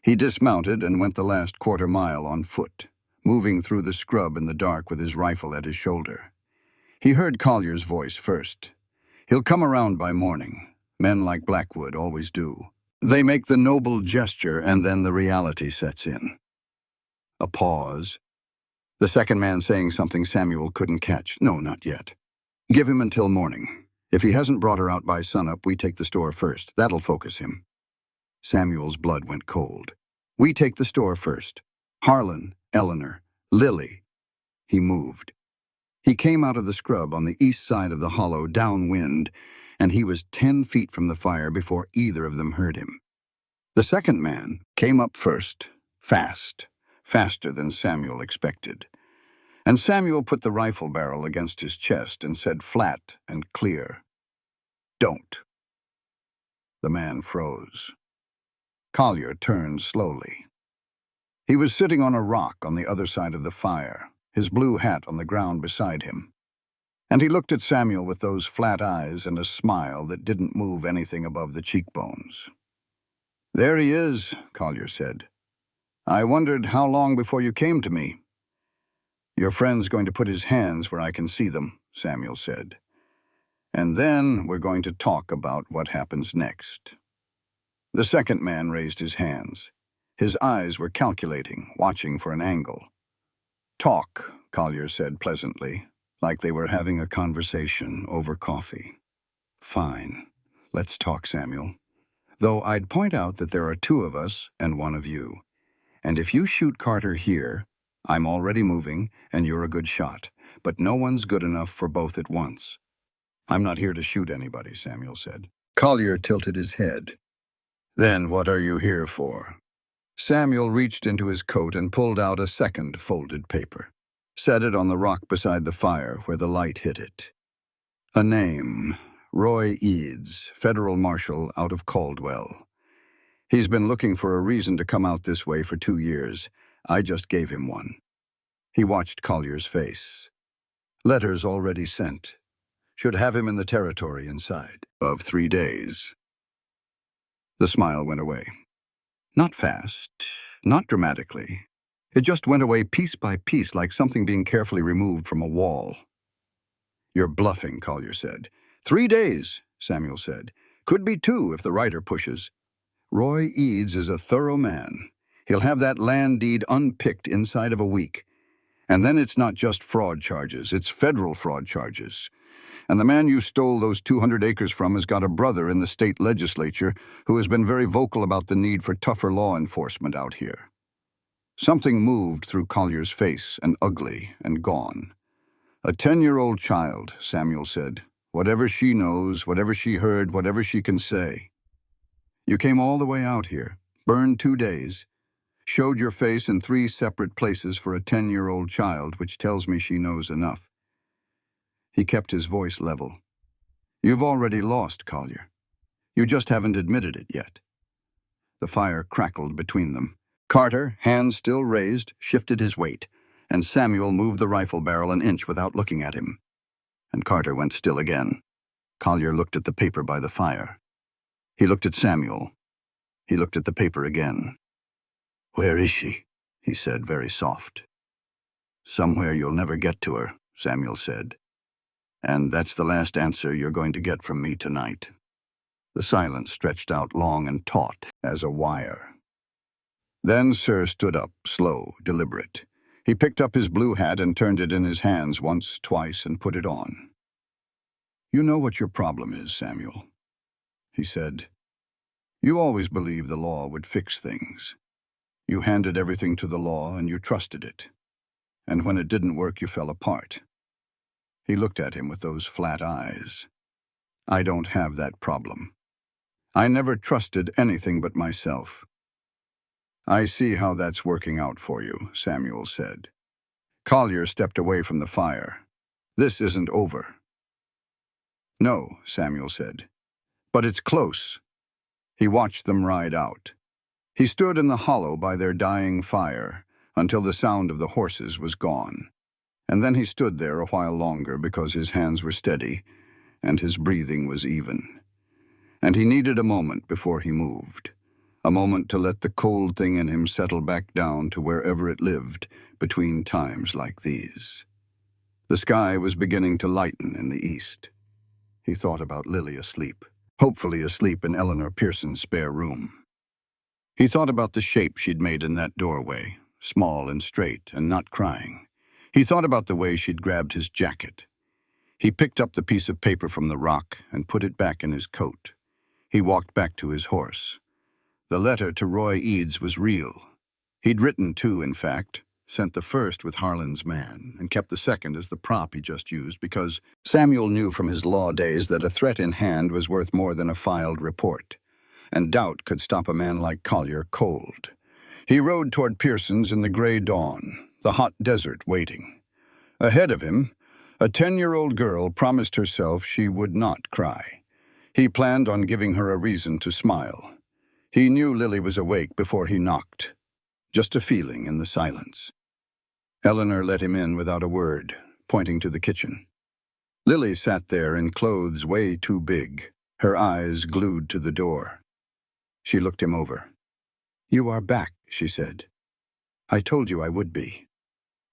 He dismounted and went the last quarter mile on foot, moving through the scrub in the dark with his rifle at his shoulder. He heard Collier's voice first. He'll come around by morning. Men like Blackwood always do. They make the noble gesture, and then the reality sets in. A pause. The second man saying something Samuel couldn't catch. No, not yet. Give him until morning. If he hasn't brought her out by sunup, we take the store first. That'll focus him. Samuel's blood went cold. We take the store first. Harlan, Eleanor, Lily. He moved. He came out of the scrub on the east side of the hollow, downwind, and he was 10 feet from the fire before either of them heard him. The second man came up first, fast, faster than Samuel expected. And Samuel put the rifle barrel against his chest and said flat and clear, "Don't." The man froze. Collier turned slowly. He was sitting on a rock on the other side of the fire, his blue hat on the ground beside him. And he looked at Samuel with those flat eyes and a smile that didn't move anything above the cheekbones. "There he is," Collier said. "I wondered how long before you came to me." "Your friend's going to put his hands where I can see them," Samuel said. "And then we're going to talk about what happens next." The second man raised his hands. His eyes were calculating, watching for an angle. "Talk," Collier said pleasantly, like they were having a conversation over coffee. "Fine. Let's talk, Samuel. Though I'd point out that there are 2 of us and 1 of you. And if you shoot Carter here, I'm already moving, and you're a good shot, but no one's good enough for both at once. I'm not here to shoot anybody, Samuel said. Collier tilted his head. Then what are you here for? Samuel reached into his coat and pulled out a second folded paper. Set it on the rock beside the fire where the light hit it. A name, Roy Eads, federal marshal out of Caldwell. He's been looking for a reason to come out this way for 2 years. I just gave him one. He watched Collier's face. Letters already sent. Should have him in the territory inside of 3 days. The smile went away. Not fast, not dramatically. It just went away piece by piece like something being carefully removed from a wall. You're bluffing, Collier said. 3 days, Samuel said. Could be 2 if the writer pushes. Roy Eads is a thorough man. He'll have that land deed unpicked inside of a week. And then it's not just fraud charges, it's federal fraud charges. And the man you stole those 200 acres from has got a brother in the state legislature who has been very vocal about the need for tougher law enforcement out here. Something moved through Collier's face, and ugly and gone. A 10-year-old child, Samuel said. Whatever she knows, whatever she heard, whatever she can say. You came all the way out here, burned 2 days, showed your face in 3 separate places for a 10-year-old child, which tells me she knows enough. He kept his voice level. You've already lost, Collier. You just haven't admitted it yet. The fire crackled between them. Carter, hands still raised, shifted his weight, and Samuel moved the rifle barrel an inch without looking at him. And Carter went still again. Collier looked at the paper by the fire. He looked at Samuel. He looked at the paper again. Where is she? He said, very soft. Somewhere you'll never get to her, Samuel said. And that's the last answer you're going to get from me tonight. The silence stretched out long and taut as a wire. Then Sir stood up, slow, deliberate. He picked up his blue hat and turned it in his hands once, twice, and put it on. You know what your problem is, Samuel, he said. You always believed the law would fix things. You handed everything to the law and you trusted it. And when it didn't work, you fell apart. He looked at him with those flat eyes. I don't have that problem. I never trusted anything but myself. I see how that's working out for you, Samuel said. Collier stepped away from the fire. This isn't over. No, Samuel said. But it's close. He watched them ride out. He stood in the hollow by their dying fire until the sound of the horses was gone. And then he stood there a while longer because his hands were steady and his breathing was even. And he needed a moment before he moved. A moment to let the cold thing in him settle back down to wherever it lived between times like these. The sky was beginning to lighten in the east. He thought about Lily asleep, hopefully asleep in Eleanor Pearson's spare room. He thought about the shape she'd made in that doorway, small and straight and not crying. He thought about the way she'd grabbed his jacket. He picked up the piece of paper from the rock and put it back in his coat. He walked back to his horse. The letter to Roy Eads was real. He'd written 2, in fact, sent the first with Harlan's man, and kept the second as the prop he just used because Samuel knew from his law days that a threat in hand was worth more than a filed report, and doubt could stop a man like Collier cold. He rode toward Pearson's in the gray dawn, the hot desert waiting. Ahead of him, a 10-year-old girl promised herself she would not cry. He planned on giving her a reason to smile. He knew Lily was awake before he knocked. Just a feeling in the silence. Eleanor let him in without a word, pointing to the kitchen. Lily sat there in clothes way too big, her eyes glued to the door. She looked him over. You are back, she said. I told you I would be.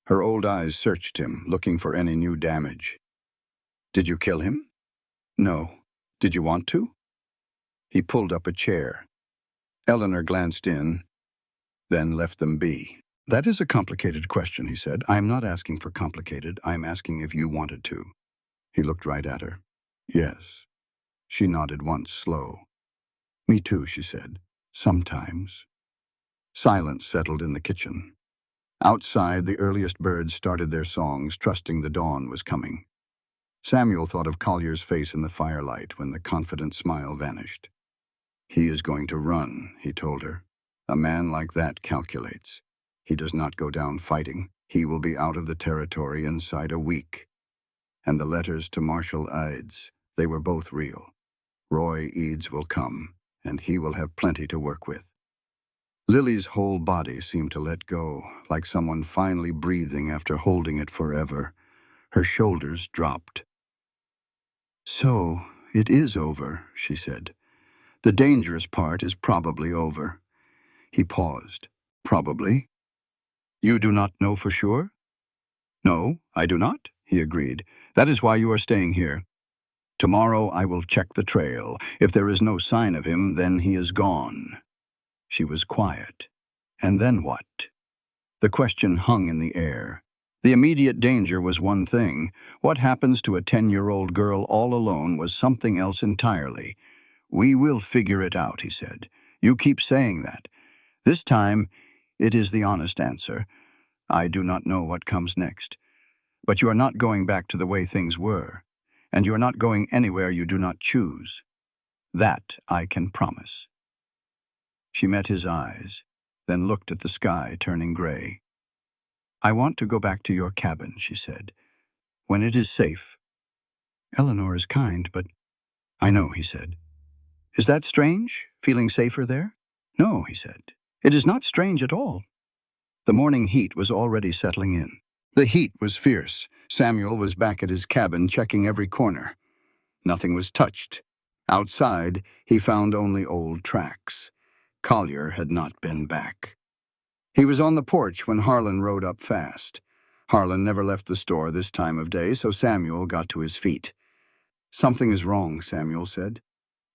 Her old eyes searched him, looking for any new damage. Did you kill him? No. Did you want to? He pulled up a chair. Eleanor glanced in, then left them be. That is a complicated question, he said. I am not asking for complicated. I am asking if you wanted to. He looked right at her. Yes. She nodded once, slow. Me too, she said. Sometimes. Silence settled in the kitchen. Outside, the earliest birds started their songs, trusting the dawn was coming. Samuel thought of Collier's face in the firelight when the confident smile vanished. "He is going to run," he told her. "A man like that calculates. He does not go down fighting. He will be out of the territory inside a week." And the letters to Marshal Eads, they were both real. Roy Eads will come, and he will have plenty to work with. Lily's whole body seemed to let go, like someone finally breathing after holding it forever. Her shoulders dropped. "So, it is over," she said. "The dangerous part is probably over." He paused. "Probably? You do not know for sure?" "No, I do not," he agreed. "That is why you are staying here. Tomorrow I will check the trail. If there is no sign of him, then he is gone." She was quiet. And then what? The question hung in the air. The immediate danger was one thing. What happens to a 10-year-old girl all alone was something else entirely. "We will figure it out," he said. "You keep saying that. This time, it is the honest answer. I do not know what comes next. But you are not going back to the way things were. And you are not going anywhere you do not choose. That I can promise." She met his eyes, then looked at the sky turning gray. "I want to go back to your cabin," she said, "when it is safe." "Eleanor is kind, but—" "I know," he said. "Is that strange, feeling safer there?" "No," he said. "It is not strange at all." The morning heat was already settling in. The heat was fierce. Samuel was back at his cabin, checking every corner. Nothing was touched. Outside, he found only old tracks. Collier had not been back. He was on the porch when Harlan rode up fast. Harlan never left the store this time of day, so Samuel got to his feet. "Something is wrong," Samuel said.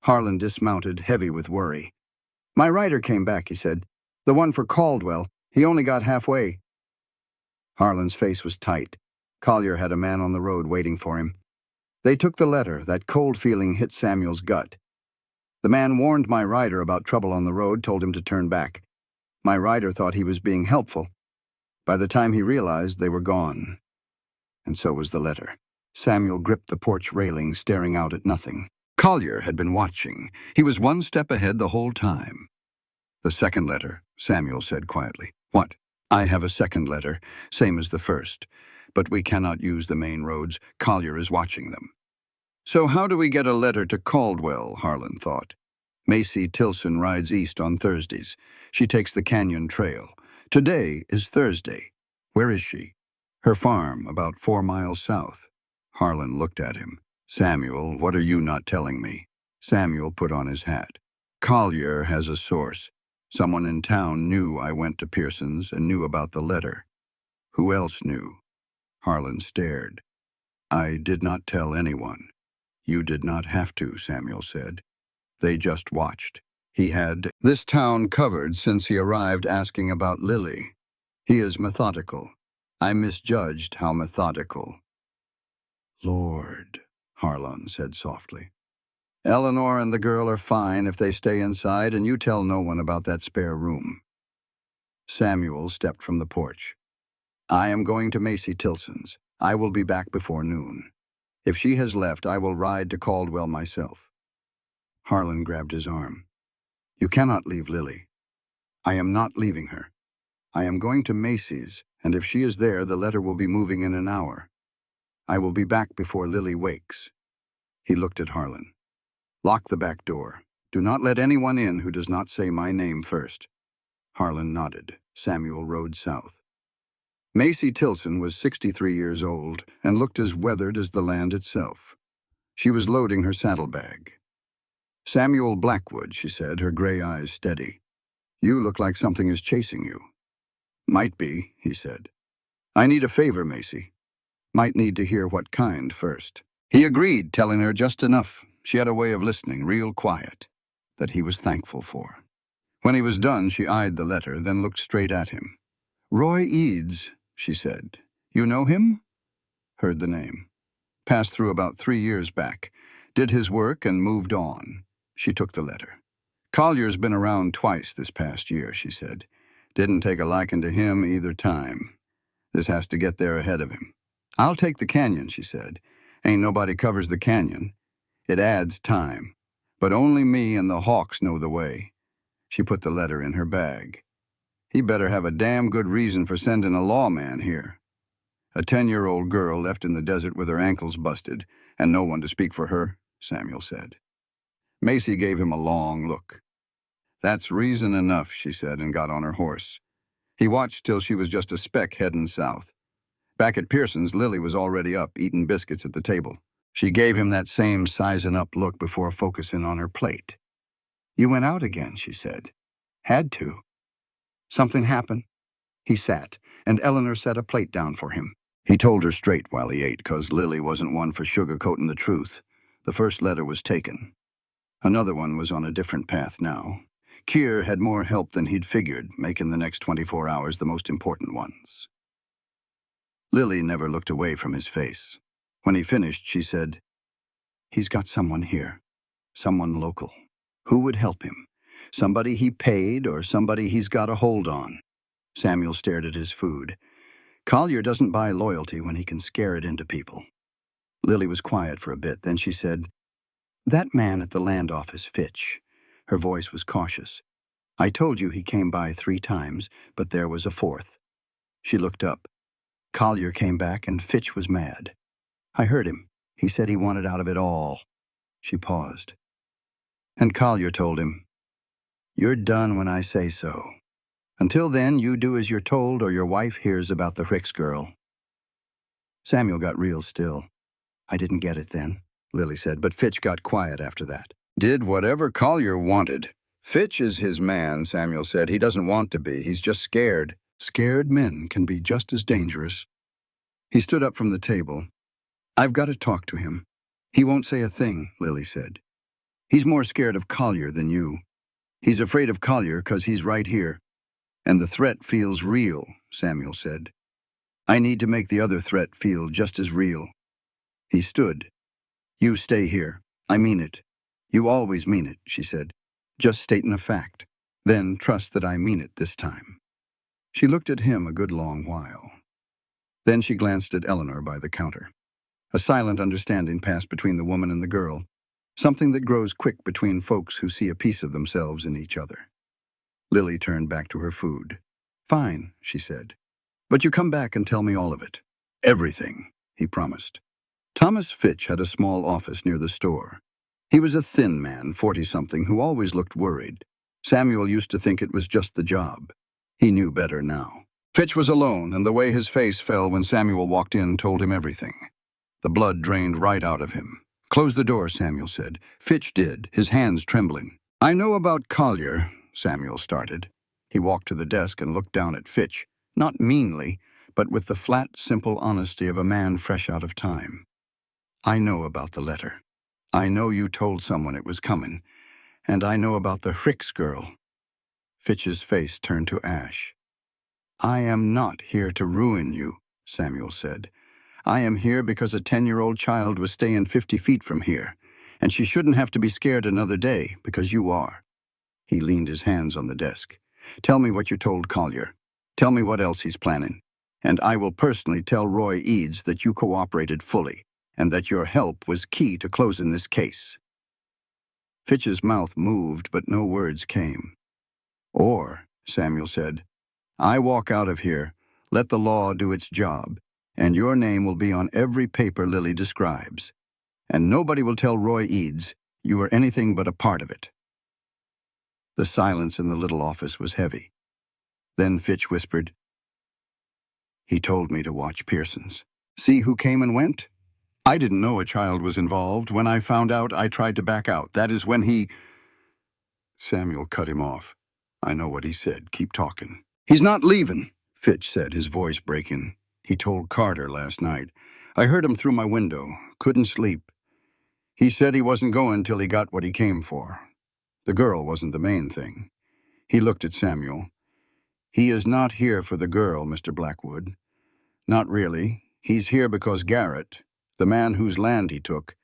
Harlan dismounted, heavy with worry. "My rider came back," he said. "The one for Caldwell. He only got halfway." Harlan's face was tight. Collier had a man on the road waiting for him. They took the letter. That cold feeling hit Samuel's gut. "The man warned my rider about trouble on the road, told him to turn back. My rider thought he was being helpful. By the time he realized, they were gone." And so was the letter. Samuel gripped the porch railing, staring out at nothing. Collier had been watching. He was one step ahead the whole time. "The second letter," Samuel said quietly. "What?" "I have a second letter, same as the first. But we cannot use the main roads. Collier is watching them." "So how do we get a letter to Caldwell?" Harlan thought. "Macy Tilson rides east on Thursdays. She takes the Canyon Trail. Today is Thursday. Where is she?" "Her farm, about 4 miles south." Harlan looked at him. "Samuel, what are you not telling me?" Samuel put on his hat. "Collier has a source. Someone in town knew I went to Pearson's and knew about the letter." "Who else knew?" Harlan stared. "I did not tell anyone." "You did not have to," Samuel said. "They just watched. He had this town covered since he arrived asking about Lily. He is methodical. I misjudged how methodical." "Lord," Harlan said softly. "Eleanor and the girl are fine if they stay inside, and you tell no one about that spare room." Samuel stepped from the porch. "I am going to Macy Tilson's. I will be back before noon. If she has left, I will ride to Caldwell myself." Harlan grabbed his arm. "You cannot leave Lily." "I am not leaving her. I am going to Macy's, and if she is there, the letter will be moving in an hour. I will be back before Lily wakes." He looked at Harlan. "Lock the back door. Do not let anyone in who does not say my name first." Harlan nodded. Samuel rode south. Macy Tilson was 63 years old and looked as weathered as the land itself. She was loading her saddlebag. "Samuel Blackwood," she said, her gray eyes steady. "You look like something is chasing you." "Might be," he said. "I need a favor, Macy. Might need to hear what kind first." He agreed, telling her just enough. She had a way of listening, real quiet, that he was thankful for. When he was done, she eyed the letter, then looked straight at him. "Roy Eads," she said. "You know him?" Heard the name. "Passed through about 3 years back. Did his work and moved on." She took the letter. "Collier's been around twice this past year," she said. Didn't take a liking to him either time. This has to get there ahead of him. I'll take the canyon, she said. Ain't nobody covers the canyon. It adds time. But only me and the Hawks know the way. She put the letter in her bag. He better have a damn good reason for sending a lawman here. A 10-year-old girl left in the desert with her ankles busted, and no one to speak for her, Samuel said. Macy gave him a long look. That's reason enough, she said, and got on her horse. He watched till she was just a speck heading south. Back at Pearson's, Lily was already up, eating biscuits at the table. She gave him that same sizing-up look before focusing on her plate. You went out again, she said. Had to. Something happened? He sat, and Eleanor set a plate down for him. He told her straight while he ate, 'cause Lily wasn't one for sugarcoating the truth. The first letter was taken. Another one was on a different path now. Collier had more help than he'd figured, making the next 24 hours the most important ones. Lily never looked away from his face. When he finished, she said, He's got someone here. Someone local. Who would help him? Somebody he paid or somebody he's got a hold on? Samuel stared at his food. Collier doesn't buy loyalty when he can scare it into people. Lily was quiet for a bit, then she said, That man at the land office, Fitch. Her voice was cautious. I told you he came by 3 times, but there was a 4th. She looked up. Collier came back and Fitch was mad. I heard him. He said he wanted out of it all. She paused. And Collier told him, You're done when I say so. Until then, you do as you're told or your wife hears about the Hicks girl. Samuel got real still. I didn't get it then, Lily said, but Fitch got quiet after that. Did whatever Collier wanted. Fitch is his man, Samuel said. He doesn't want to be. He's just scared. Scared men can be just as dangerous. He stood up from the table. I've got to talk to him. He won't say a thing, Lily said. He's more scared of Collier than you. He's afraid of Collier 'cause he's right here. And the threat feels real, Samuel said. I need to make the other threat feel just as real. He stood. You stay here. I mean it. You always mean it, she said. Just stating a fact. Then trust that I mean it this time. She looked at him a good long while. Then she glanced at Eleanor by the counter. A silent understanding passed between the woman and the girl, something that grows quick between folks who see a piece of themselves in each other. Lily turned back to her food. Fine, she said. But you come back and tell me all of it. Everything, he promised. Thomas Fitch had a small office near the store. He was a thin man, 40-something, who always looked worried. Samuel used to think it was just the job. He knew better now. Fitch was alone, and the way his face fell when Samuel walked in told him everything. The blood drained right out of him. Close the door, Samuel said. Fitch did, his hands trembling. I know about Collier, Samuel started. He walked to the desk and looked down at Fitch, not meanly, but with the flat, simple honesty of a man fresh out of time. I know about the letter. I know you told someone it was coming, and I know about the Hicks girl. Fitch's face turned to ash. I am not here to ruin you, Samuel said. I am here because a 10-year-old child was staying 50 feet from here, and she shouldn't have to be scared another day because you are. He leaned his hands on the desk. Tell me what you told Collier. Tell me what else he's planning. And I will personally tell Roy Eads that you cooperated fully, and that your help was key to closing this case. Fitch's mouth moved, but no words came. Or, Samuel said, I walk out of here, let the law do its job, and your name will be on every paper Lily describes. And nobody will tell Roy Eads you were anything but a part of it. The silence in the little office was heavy. Then Fitch whispered, He told me to watch Pearson's. See who came and went? I didn't know a child was involved. When I found out, I tried to back out. That is when he... Samuel cut him off. I know what he said. Keep talking. He's not leaving, Fitch said, his voice breaking. He told Carter last night. I heard him through my window. Couldn't sleep. He said he wasn't going till he got what he came for. The girl wasn't the main thing. He looked at Samuel. He is not here for the girl, Mr. Blackwood. Not really. He's here because Garrett, the man whose land he took,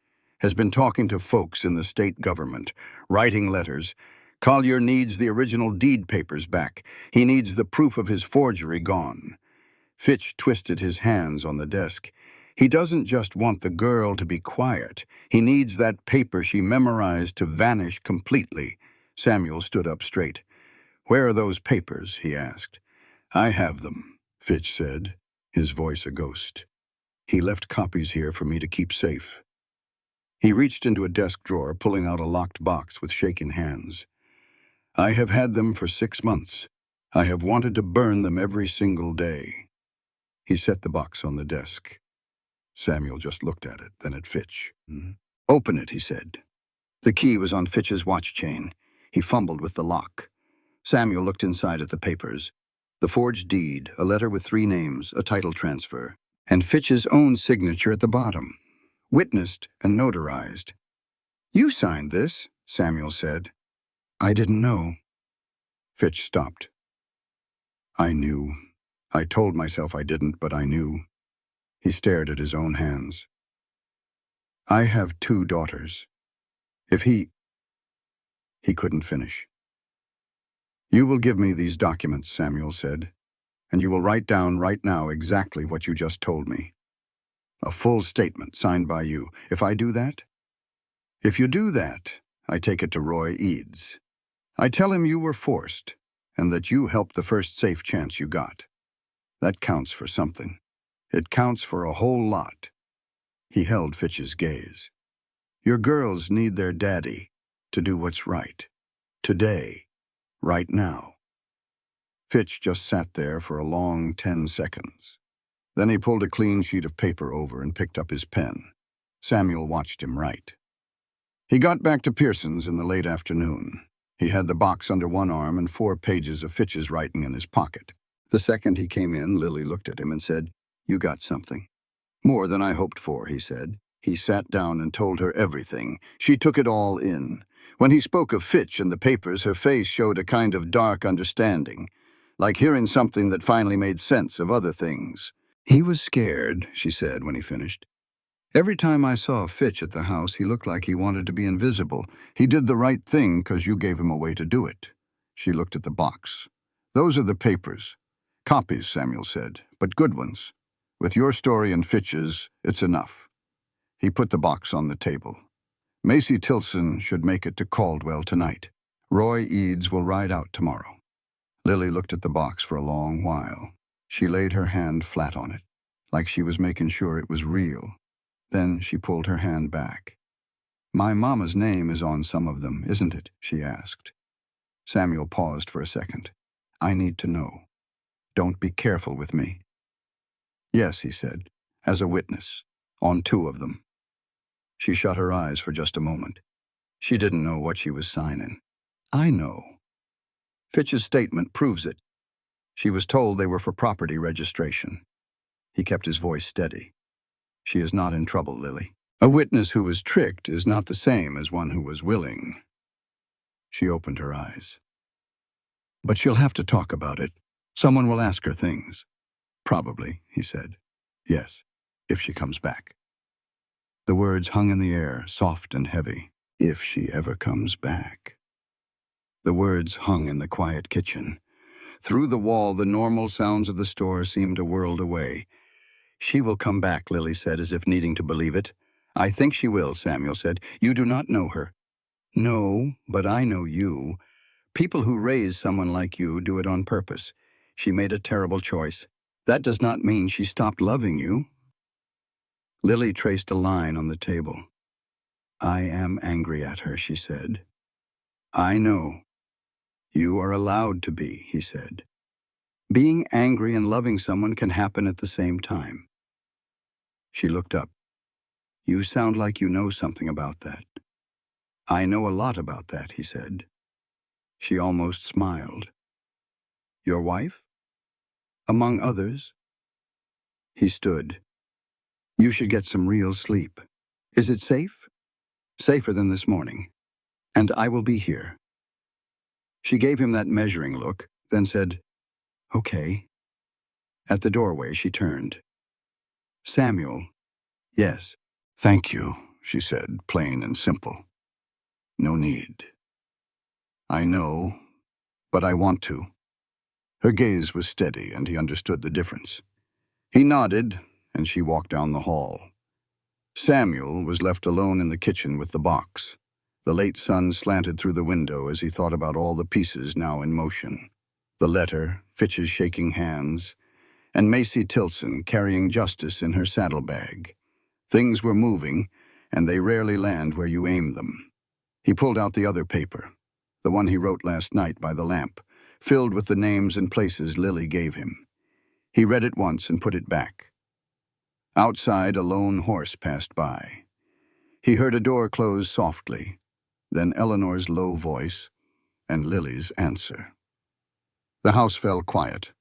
has been talking to folks in the state government, writing letters, Collier needs the original deed papers back. He needs the proof of his forgery gone. Fitch twisted his hands on the desk. He doesn't just want the girl to be quiet. He needs that paper she memorized to vanish completely. Samuel stood up straight. "Where are those papers?" he asked. "I have them," Fitch said, his voice a ghost. "He left copies here for me to keep safe." He reached into a desk drawer, pulling out a locked box with shaking hands. "I have had them for 6 months. I have wanted to burn them every single day." He set the box on the desk. Samuel just looked at it, then at Fitch. "Open it," he said. The key was on Fitch's watch chain. He fumbled with the lock. Samuel looked inside at the papers. The forged deed, a letter with 3 names, a title transfer, and Fitch's own signature at the bottom. Witnessed and notarized. "You signed this," Samuel said. "I didn't know." Fitch stopped. "I knew. I told myself I didn't, but I knew." He stared at his own hands. "I have 2 daughters. If he couldn't finish. "You will give me these documents," Samuel said, "and you will write down right now exactly what you just told me. A full statement signed by you. If I do that? If you do that, I take it to Roy Eads. I tell him you were forced, and that you helped the first safe chance you got. That counts for something. It counts for a whole lot." He held Fitch's gaze. "Your girls need their daddy to do what's right. Today. Right now." Fitch just sat there for a long 10 seconds. Then he pulled a clean sheet of paper over and picked up his pen. Samuel watched him write. He got back to Pearson's in the late afternoon. He had the box under one arm and 4 pages of Fitch's writing in his pocket. The second he came in, Lily looked at him and said, "You got something." "More than I hoped for," he said. He sat down and told her everything. She took it all in. When he spoke of Fitch and the papers, her face showed a kind of dark understanding, like hearing something that finally made sense of other things. "He was scared," she said when he finished. "Every time I saw Fitch at the house, he looked like he wanted to be invisible. He did the right thing because you gave him a way to do it." She looked at the box. "Those are the papers. Copies," Samuel said, "but good ones. With your story and Fitch's, it's enough." He put the box on the table. "Macy Tilson should make it to Caldwell tonight. Roy Eads will ride out tomorrow." Lily looked at the box for a long while. She laid her hand flat on it, like she was making sure it was real. Then she pulled her hand back. "My mama's name is on some of them, isn't it?" she asked. Samuel paused for a second. "I need to know. Don't be careful with me." "Yes," he said, "as a witness. On 2 of them." She shut her eyes for just a moment. She didn't know what she was signing. "I know. Fitch's statement proves it. She was told they were for property registration." He kept his voice steady. "She is not in trouble, Lily. A witness who was tricked is not the same as one who was willing." She opened her eyes. "But she'll have to talk about it. Someone will ask her things." "Probably," he said. "Yes, if she comes back." The words hung in the air, soft and heavy. "If she ever comes back." The words hung in the quiet kitchen. Through the wall, the normal sounds of the store seemed a world away. "She will come back," Lily said, as if needing to believe it. "I think she will," Samuel said. "You do not know her." "No, but I know you. People who raise someone like you do it on purpose. She made a terrible choice. That does not mean she stopped loving you." Lily traced a line on the table. "I am angry at her," she said. "I know. You are allowed to be," he said. "Being angry and loving someone can happen at the same time." She looked up. "You sound like you know something about that." "I know a lot about that," he said. She almost smiled. "Your wife?" "Among others." He stood. "You should get some real sleep." "Is it safe?" "Safer than this morning. And I will be here." She gave him that measuring look, then said, "Okay." At the doorway, she turned. "Samuel." "Yes." "Thank you," she said, plain and simple. "No need." I know, but I want to. Her gaze was steady, and he understood the difference. He nodded, and she walked down the hall. Samuel was left alone in the kitchen with the box. The late sun slanted through the window as he thought about all the pieces now in motion. The letter, Fitch's shaking hands, and Macy Tilson carrying justice in her saddlebag. Things were moving, and they rarely land where you aim them. He pulled out the other paper, the one he wrote last night by the lamp, filled with the names and places Lily gave him. He read it once and put it back. Outside, a lone horse passed by. He heard a door close softly, then Eleanor's low voice, and Lily's answer. The house fell quiet,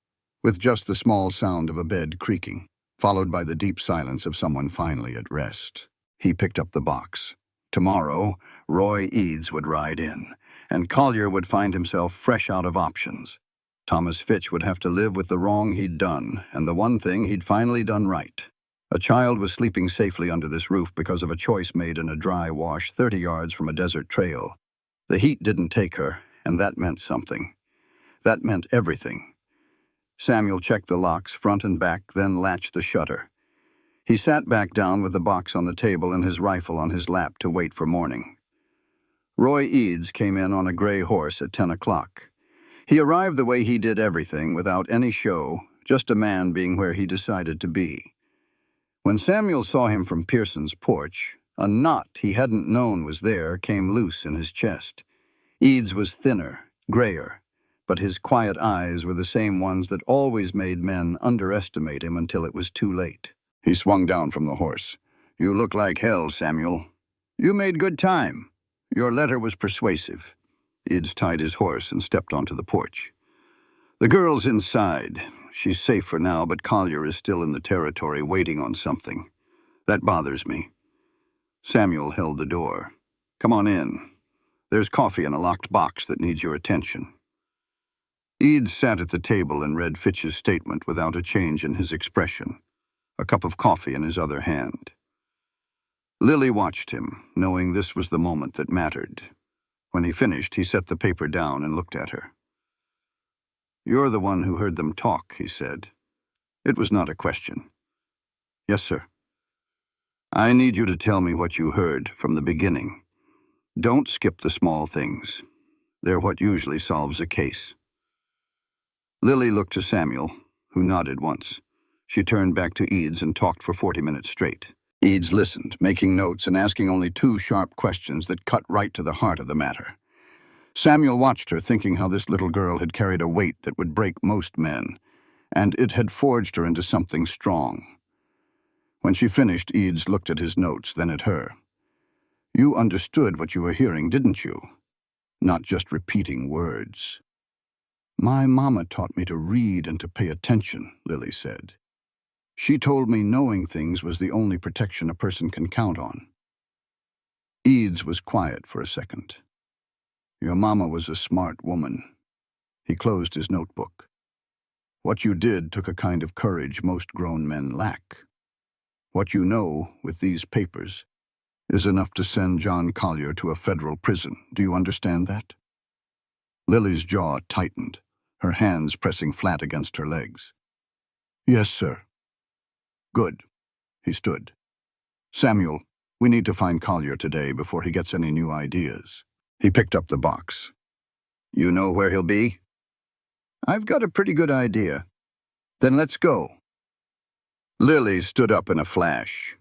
with just the small sound of a bed creaking, followed by the deep silence of someone finally at rest. He picked up the box. Tomorrow, Roy Eads would ride in, and Collier would find himself fresh out of options. Thomas Fitch would have to live with the wrong he'd done, and the one thing he'd finally done right. A child was sleeping safely under this roof because of a choice made in a dry wash 30 yards from a desert trail. The heat didn't take her, and that meant something. That meant everything. Samuel checked the locks front and back, then latched the shutter. He sat back down with the box on the table and his rifle on his lap to wait for morning. Roy Eads came in on a gray horse at 10 o'clock. He arrived the way he did everything, without any show, just a man being where he decided to be. When Samuel saw him from Pearson's porch, a knot he hadn't known was there came loose in his chest. Eads was thinner, grayer, but his quiet eyes were the same ones that always made men underestimate him until it was too late. He swung down from the horse. "You look like hell, Samuel. You made good time. Your letter was persuasive." Eads tied his horse and stepped onto the porch. "The girl's inside. She's safe for now, but Collier is still in the territory waiting on something. That bothers me." Samuel held the door. "Come on in. There's coffee in a locked box that needs your attention." Eads sat at the table and read Fitch's statement without a change in his expression, a cup of coffee in his other hand. Lily watched him, knowing this was the moment that mattered. When he finished, he set the paper down and looked at her. "You're the one who heard them talk," he said. It was not a question. "Yes, sir." "I need you to tell me what you heard from the beginning. Don't skip the small things. They're what usually solves a case." Lily looked to Samuel, who nodded once. She turned back to Eads and talked for 40 minutes straight. Eads listened, making notes and asking only 2 sharp questions that cut right to the heart of the matter. Samuel watched her, thinking how this little girl had carried a weight that would break most men, and it had forged her into something strong. When she finished, Eads looked at his notes, then at her. "You understood what you were hearing, didn't you? Not just repeating words." "My mama taught me to read and to pay attention," Lily said. "She told me knowing things was the only protection a person can count on." Eads was quiet for a second. "Your mama was a smart woman." He closed his notebook. "What you did took a kind of courage most grown men lack. What you know, with these papers, is enough to send John Collier to a federal prison. Do you understand that?" Lily's jaw tightened, her hands pressing flat against her legs. "Yes, sir." "Good." He stood. "Samuel, we need to find Collier today before he gets any new ideas." He picked up the box. "You know where he'll be?" "I've got a pretty good idea." "Then let's go." Lily stood up in a flash.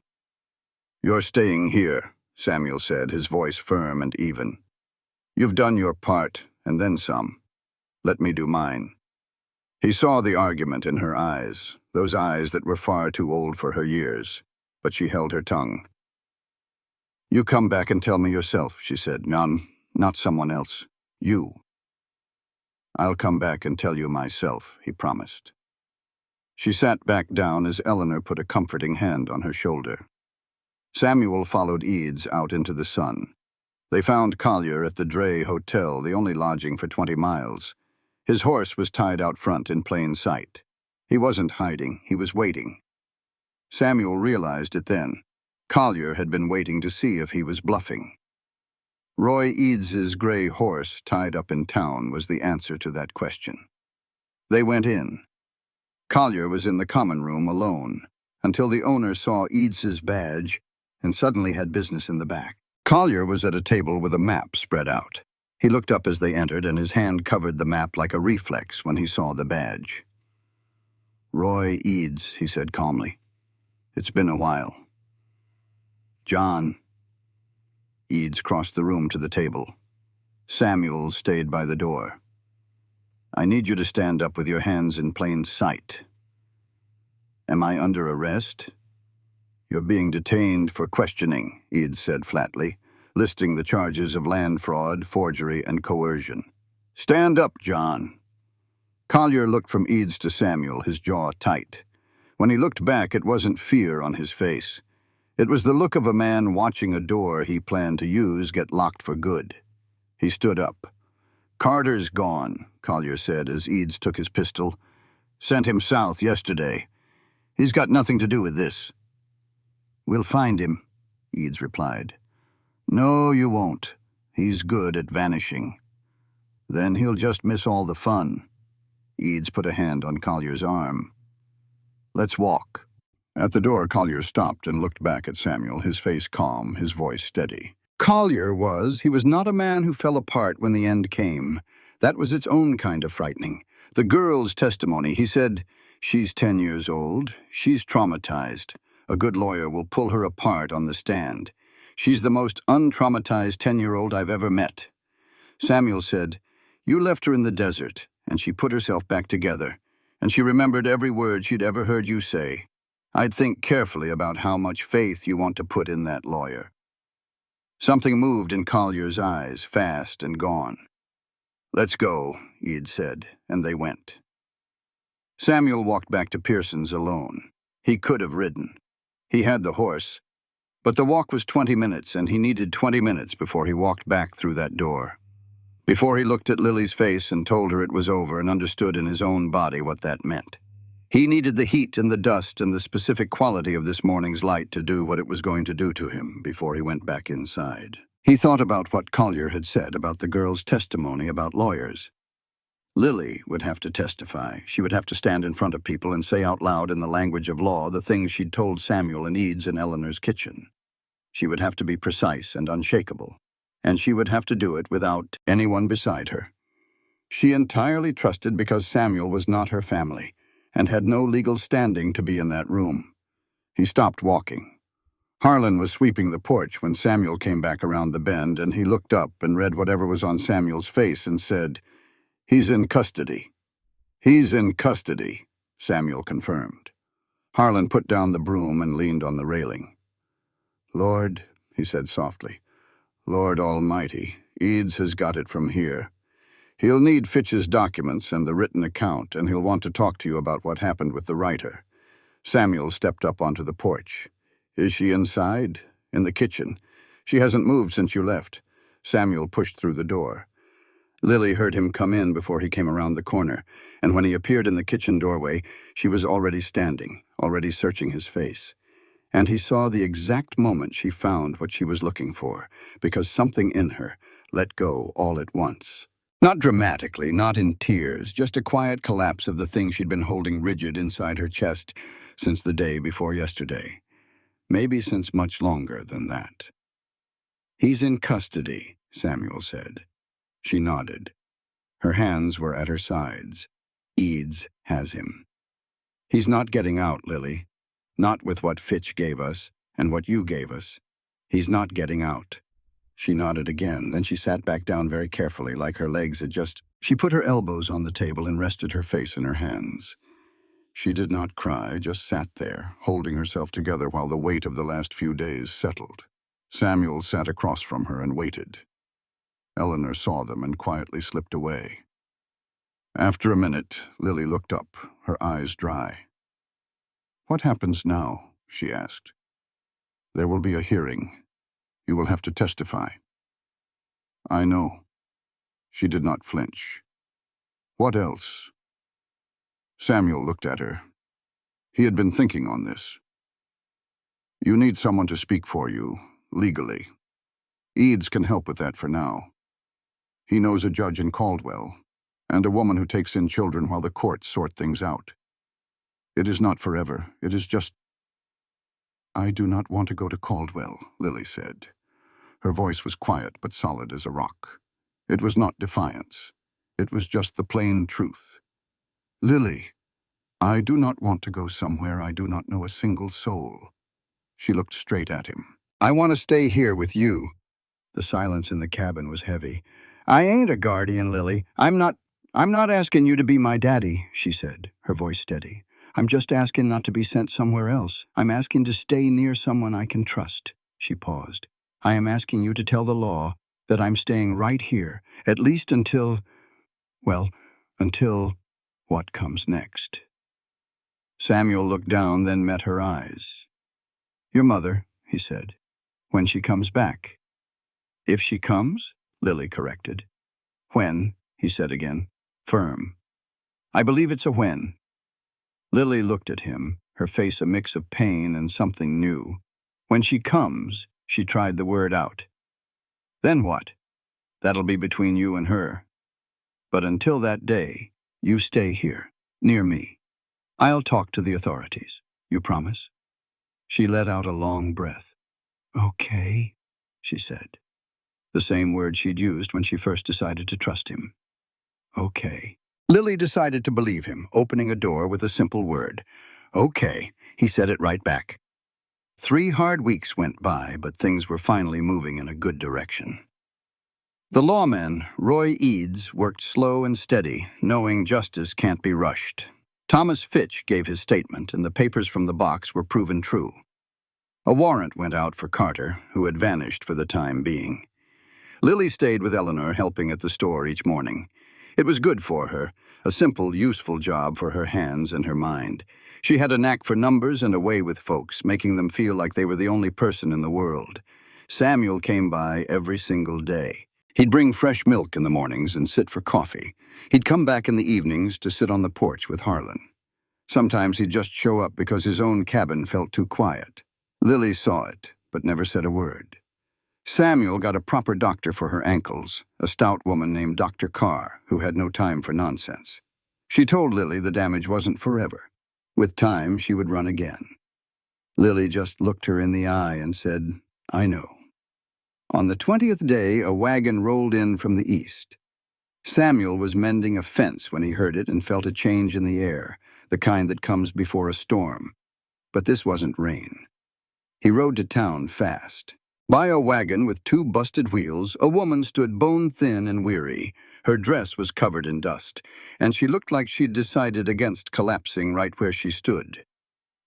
"You're staying here," Samuel said, his voice firm and even. "You've done your part, and then some. Let me do mine." He saw the argument in her eyes, those eyes that were far too old for her years, but she held her tongue. "You come back and tell me yourself," she said. Not someone else. You." "I'll come back and tell you myself," he promised. She sat back down as Eleanor put a comforting hand on her shoulder. Samuel followed Eads out into the sun. They found Collier at the Dray Hotel, the only lodging for 20 miles. His horse was tied out front in plain sight. He wasn't hiding, he was waiting. Samuel realized it then. Collier had been waiting to see if he was bluffing. Roy Eades's gray horse tied up in town was the answer to that question. They went in. Collier was in the common room alone, until the owner saw Eades's badge and suddenly had business in the back. Collier was at a table with a map spread out. He looked up as they entered, and his hand covered the map like a reflex when he saw the badge. "Roy Eads," he said calmly. "It's been a while." "John." Eads crossed the room to the table. Samuel stayed by the door. "I need you to stand up with your hands in plain sight." "Am I under arrest?" "You're being detained for questioning," Eads said flatly, listing the charges of land fraud, forgery, and coercion. "Stand up, John." Collier looked from Eads to Samuel, his jaw tight. When he looked back, it wasn't fear on his face. It was the look of a man watching a door he planned to use get locked for good. He stood up. "Carter's gone," Collier said as Eads took his pistol. "Sent him south yesterday. He's got nothing to do with this." "We'll find him," Eads replied. "No, you won't. He's good at vanishing." "Then he'll just miss all the fun." Eads put a hand on Collier's arm. "Let's walk." At the door, Collier stopped and looked back at Samuel, his face calm, his voice steady. He was not a man who fell apart when the end came. That was its own kind of frightening. The girl's testimony, he said, "She's 10 years old. She's traumatized. A good lawyer will pull her apart on the stand. She's the most untraumatized 10-year-old I've ever met." Samuel said, "You left her in the desert, and she put herself back together, and she remembered every word she'd ever heard you say. I'd think carefully about how much faith you want to put in that lawyer." Something moved in Collier's eyes, fast and gone. "Let's go," Eads said, and they went. Samuel walked back to Pearson's alone. He could have ridden. He had the horse. But the walk was 20 minutes, and he needed 20 minutes before he walked back through that door. Before he looked at Lily's face and told her it was over and understood in his own body what that meant. He needed the heat and the dust and the specific quality of this morning's light to do what it was going to do to him before he went back inside. He thought about what Collier had said about the girl's testimony about lawyers. Lily would have to testify. She would have to stand in front of people and say out loud in the language of law the things she'd told Samuel and Eads in Eleanor's kitchen. She would have to be precise and unshakable, and she would have to do it without anyone beside her. She entirely trusted because Samuel was not her family and had no legal standing to be in that room. He stopped walking. Harlan was sweeping the porch when Samuel came back around the bend, and he looked up and read whatever was on Samuel's face and said, "He's in custody." "He's in custody," Samuel confirmed. Harlan put down the broom and leaned on the railing. "Lord," he said softly, "Lord Almighty, Eads has got it from here. He'll need Fitch's documents and the written account, and he'll want to talk to you about what happened with the writer." Samuel stepped up onto the porch. "Is she inside?" "In the kitchen. She hasn't moved since you left." Samuel pushed through the door. Lily heard him come in before he came around the corner, and when he appeared in the kitchen doorway, she was already standing, already searching his face. And he saw the exact moment she found what she was looking for, because something in her let go all at once. Not dramatically, not in tears, just a quiet collapse of the thing she'd been holding rigid inside her chest since the day before yesterday. Maybe since much longer than that. "He's in custody," Samuel said. She nodded. Her hands were at her sides. "Eads has him. He's not getting out, Lily. Not with what Fitch gave us and what you gave us. He's not getting out." She nodded again, then she sat back down very carefully, like her legs had just... She put her elbows on the table and rested her face in her hands. She did not cry, just sat there, holding herself together while the weight of the last few days settled. Samuel sat across from her and waited. Eleanor saw them and quietly slipped away. After a minute, Lily looked up, her eyes dry. "What happens now?" she asked. "There will be a hearing. You will have to testify." "I know." She did not flinch. "What else?" Samuel looked at her. He had been thinking on this. "You need someone to speak for you, legally. Eads can help with that for now. He knows a judge in Caldwell, and a woman who takes in children while the courts sort things out. It is not forever. It is just... I do not want to go to Caldwell, Lily said. Her voice was quiet but solid as a rock. It was not defiance. It was just the plain truth. Lily, I do not want to go somewhere I do not know a single soul. She looked straight at him. I want to stay here with you. The silence in the cabin was heavy. I ain't a guardian, Lily. I'm not asking you to be my daddy, she said, her voice steady. I'm just asking not to be sent somewhere else. I'm asking to stay near someone I can trust. She paused. I am asking you to tell the law that I'm staying right here, at least until, well, until what comes next. Samuel looked down, then met her eyes. Your mother, he said, when she comes back. If she comes, Lily corrected. When, he said again, firm. I believe it's a when. Lily looked at him, her face a mix of pain and something new. When she comes, she tried the word out. Then what? That'll be between you and her. But until that day, you stay here, near me. I'll talk to the authorities. You promise? She let out a long breath. Okay, she said. The same word she'd used when she first decided to trust him. Okay. Lily decided to believe him, opening a door with a simple word. Okay, he said it right back. 3 hard weeks went by, but things were finally moving in a good direction. The lawman, Roy Eads, worked slow and steady, knowing justice can't be rushed. Thomas Fitch gave his statement, and the papers from the box were proven true. A warrant went out for Carter, who had vanished for the time being. Lily stayed with Eleanor, helping at the store each morning. It was good for her, a simple, useful job for her hands and her mind. She had a knack for numbers and a way with folks, making them feel like they were the only person in the world. Samuel came by every single day. He'd bring fresh milk in the mornings and sit for coffee. He'd come back in the evenings to sit on the porch with Harlan. Sometimes he'd just show up because his own cabin felt too quiet. Lily saw it, but never said a word. Samuel got a proper doctor for her ankles, a stout woman named Dr. Carr, who had no time for nonsense. She told Lily the damage wasn't forever. With time, she would run again. Lily just looked her in the eye and said, I know. On the 20th day, a wagon rolled in from the east. Samuel was mending a fence when he heard it and felt a change in the air, the kind that comes before a storm. But this wasn't rain. He rode to town fast. By a wagon with 2 busted wheels, a woman stood bone-thin and weary. Her dress was covered in dust, and she looked like she'd decided against collapsing right where she stood.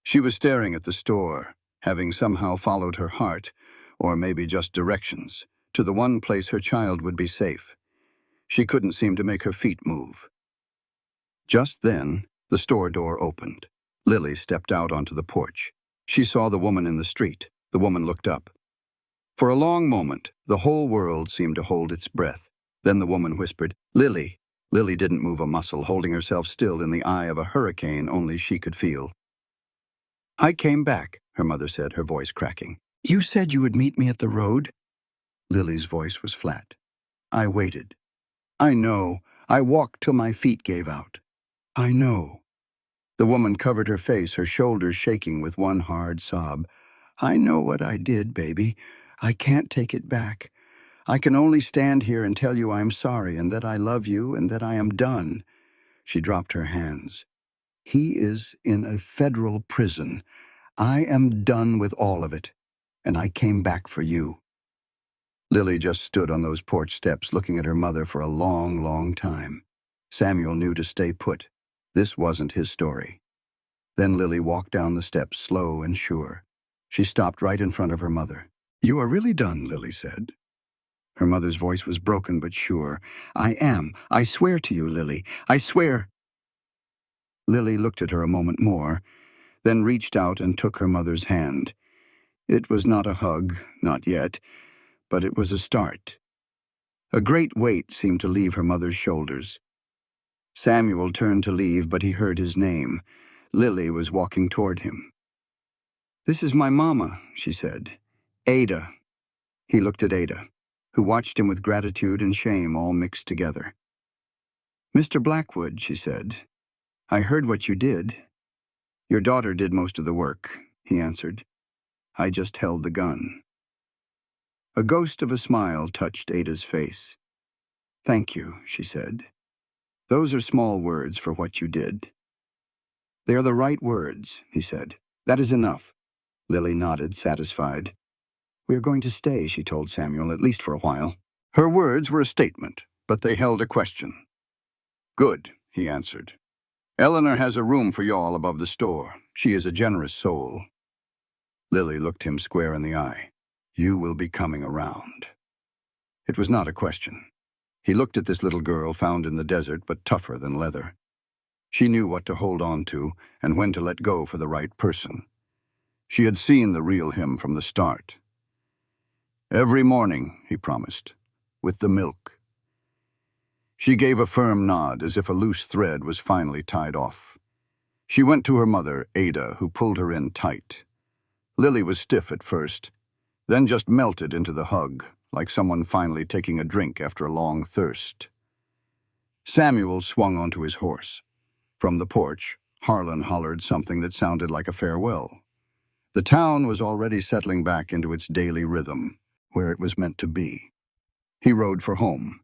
She was staring at the store, having somehow followed her heart, or maybe just directions, to the one place her child would be safe. She couldn't seem to make her feet move. Just then, the store door opened. Lily stepped out onto the porch. She saw the woman in the street. The woman looked up. For a long moment, the whole world seemed to hold its breath. Then the woman whispered, Lily. Lily didn't move a muscle, holding herself still in the eye of a hurricane only she could feel. I came back, her mother said, her voice cracking. You said you would meet me at the road? Lily's voice was flat. I waited. I know. I walked till my feet gave out. I know. The woman covered her face, her shoulders shaking with one hard sob. I know what I did, baby. I can't take it back. I can only stand here and tell you I'm sorry and that I love you and that I am done. She dropped her hands. He is in a federal prison. I am done with all of it, and I came back for you. Lily just stood on those porch steps looking at her mother for a long, long time. Samuel knew to stay put. This wasn't his story. Then Lily walked down the steps slow and sure. She stopped right in front of her mother. You are really done, Lily said. Her mother's voice was broken but sure. I am. I swear to you, Lily. I swear. Lily looked at her a moment more, then reached out and took her mother's hand. It was not a hug, not yet, but it was a start. A great weight seemed to leave her mother's shoulders. Samuel turned to leave, but he heard his name. Lily was walking toward him. This is my mama, she said. Ada. He looked at Ada. who watched him with gratitude and shame all mixed together. "Mr. Blackwood," she said, "I heard what you did." "Your daughter did most of the work," he answered. "I just held the gun." A ghost of a smile touched Ada's face. "Thank you," she said. "Those are small words for what you did." "They are the right words," he said. "That is enough." Lily nodded, satisfied. "We are going to stay," she told Samuel, "at least for a while." Her words were a statement, but they held a question. "Good," he answered. "Eleanor has a room for y'all above the store. She is a generous soul." Lily looked him square in the eye. "You will be coming around." It was not a question. He looked at this little girl found in the desert, but tougher than leather. She knew what to hold on to and when to let go for the right person. She had seen the real him from the start. "Every morning," he promised, "with the milk." She gave a firm nod, as if a loose thread was finally tied off. She went to her mother, Ada, who pulled her in tight. Lily was stiff at first, then just melted into the hug, like someone finally taking a drink after a long thirst. Samuel swung onto his horse. From the porch, Harlan hollered something that sounded like a farewell. The town was already settling back into its daily rhythm, where it was meant to be. He rode for home.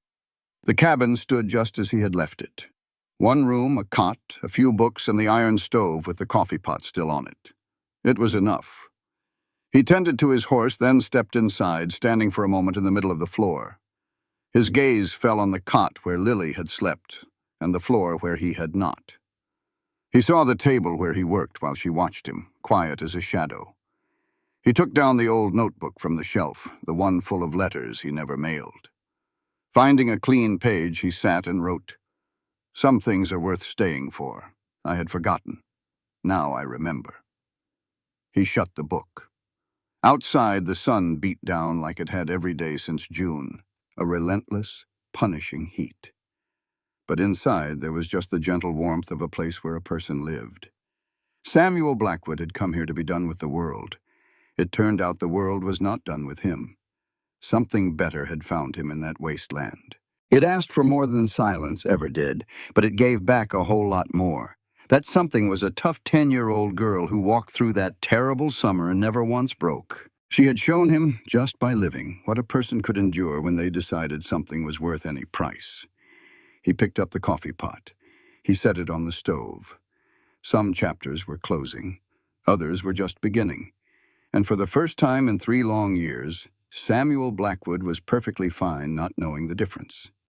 The cabin stood just as he had left it. One room, a cot, a few books, and the iron stove with the coffee pot still on it. It was enough. He tended to his horse, then stepped inside, standing for a moment in the middle of the floor. His gaze fell on the cot where Lily had slept, and the floor where he had not. He saw the table where he worked while she watched him, quiet as a shadow. He took down the old notebook from the shelf, the one full of letters he never mailed. Finding a clean page, he sat and wrote, "Some things are worth staying for. I had forgotten. Now I remember." He shut the book. Outside, the sun beat down like it had every day since June, a relentless, punishing heat. But inside, there was just the gentle warmth of a place where a person lived. Samuel Blackwood had come here to be done with the world. It turned out the world was not done with him. Something better had found him in that wasteland. It asked for more than silence ever did, but it gave back a whole lot more. That something was a tough 10-year-old girl who walked through that terrible summer and never once broke. She had shown him, just by living, what a person could endure when they decided something was worth any price. He picked up the coffee pot. He set it on the stove. Some chapters were closing. Others were just beginning. And for the first time in 3 long years, Samuel Blackwood was perfectly fine not knowing the difference.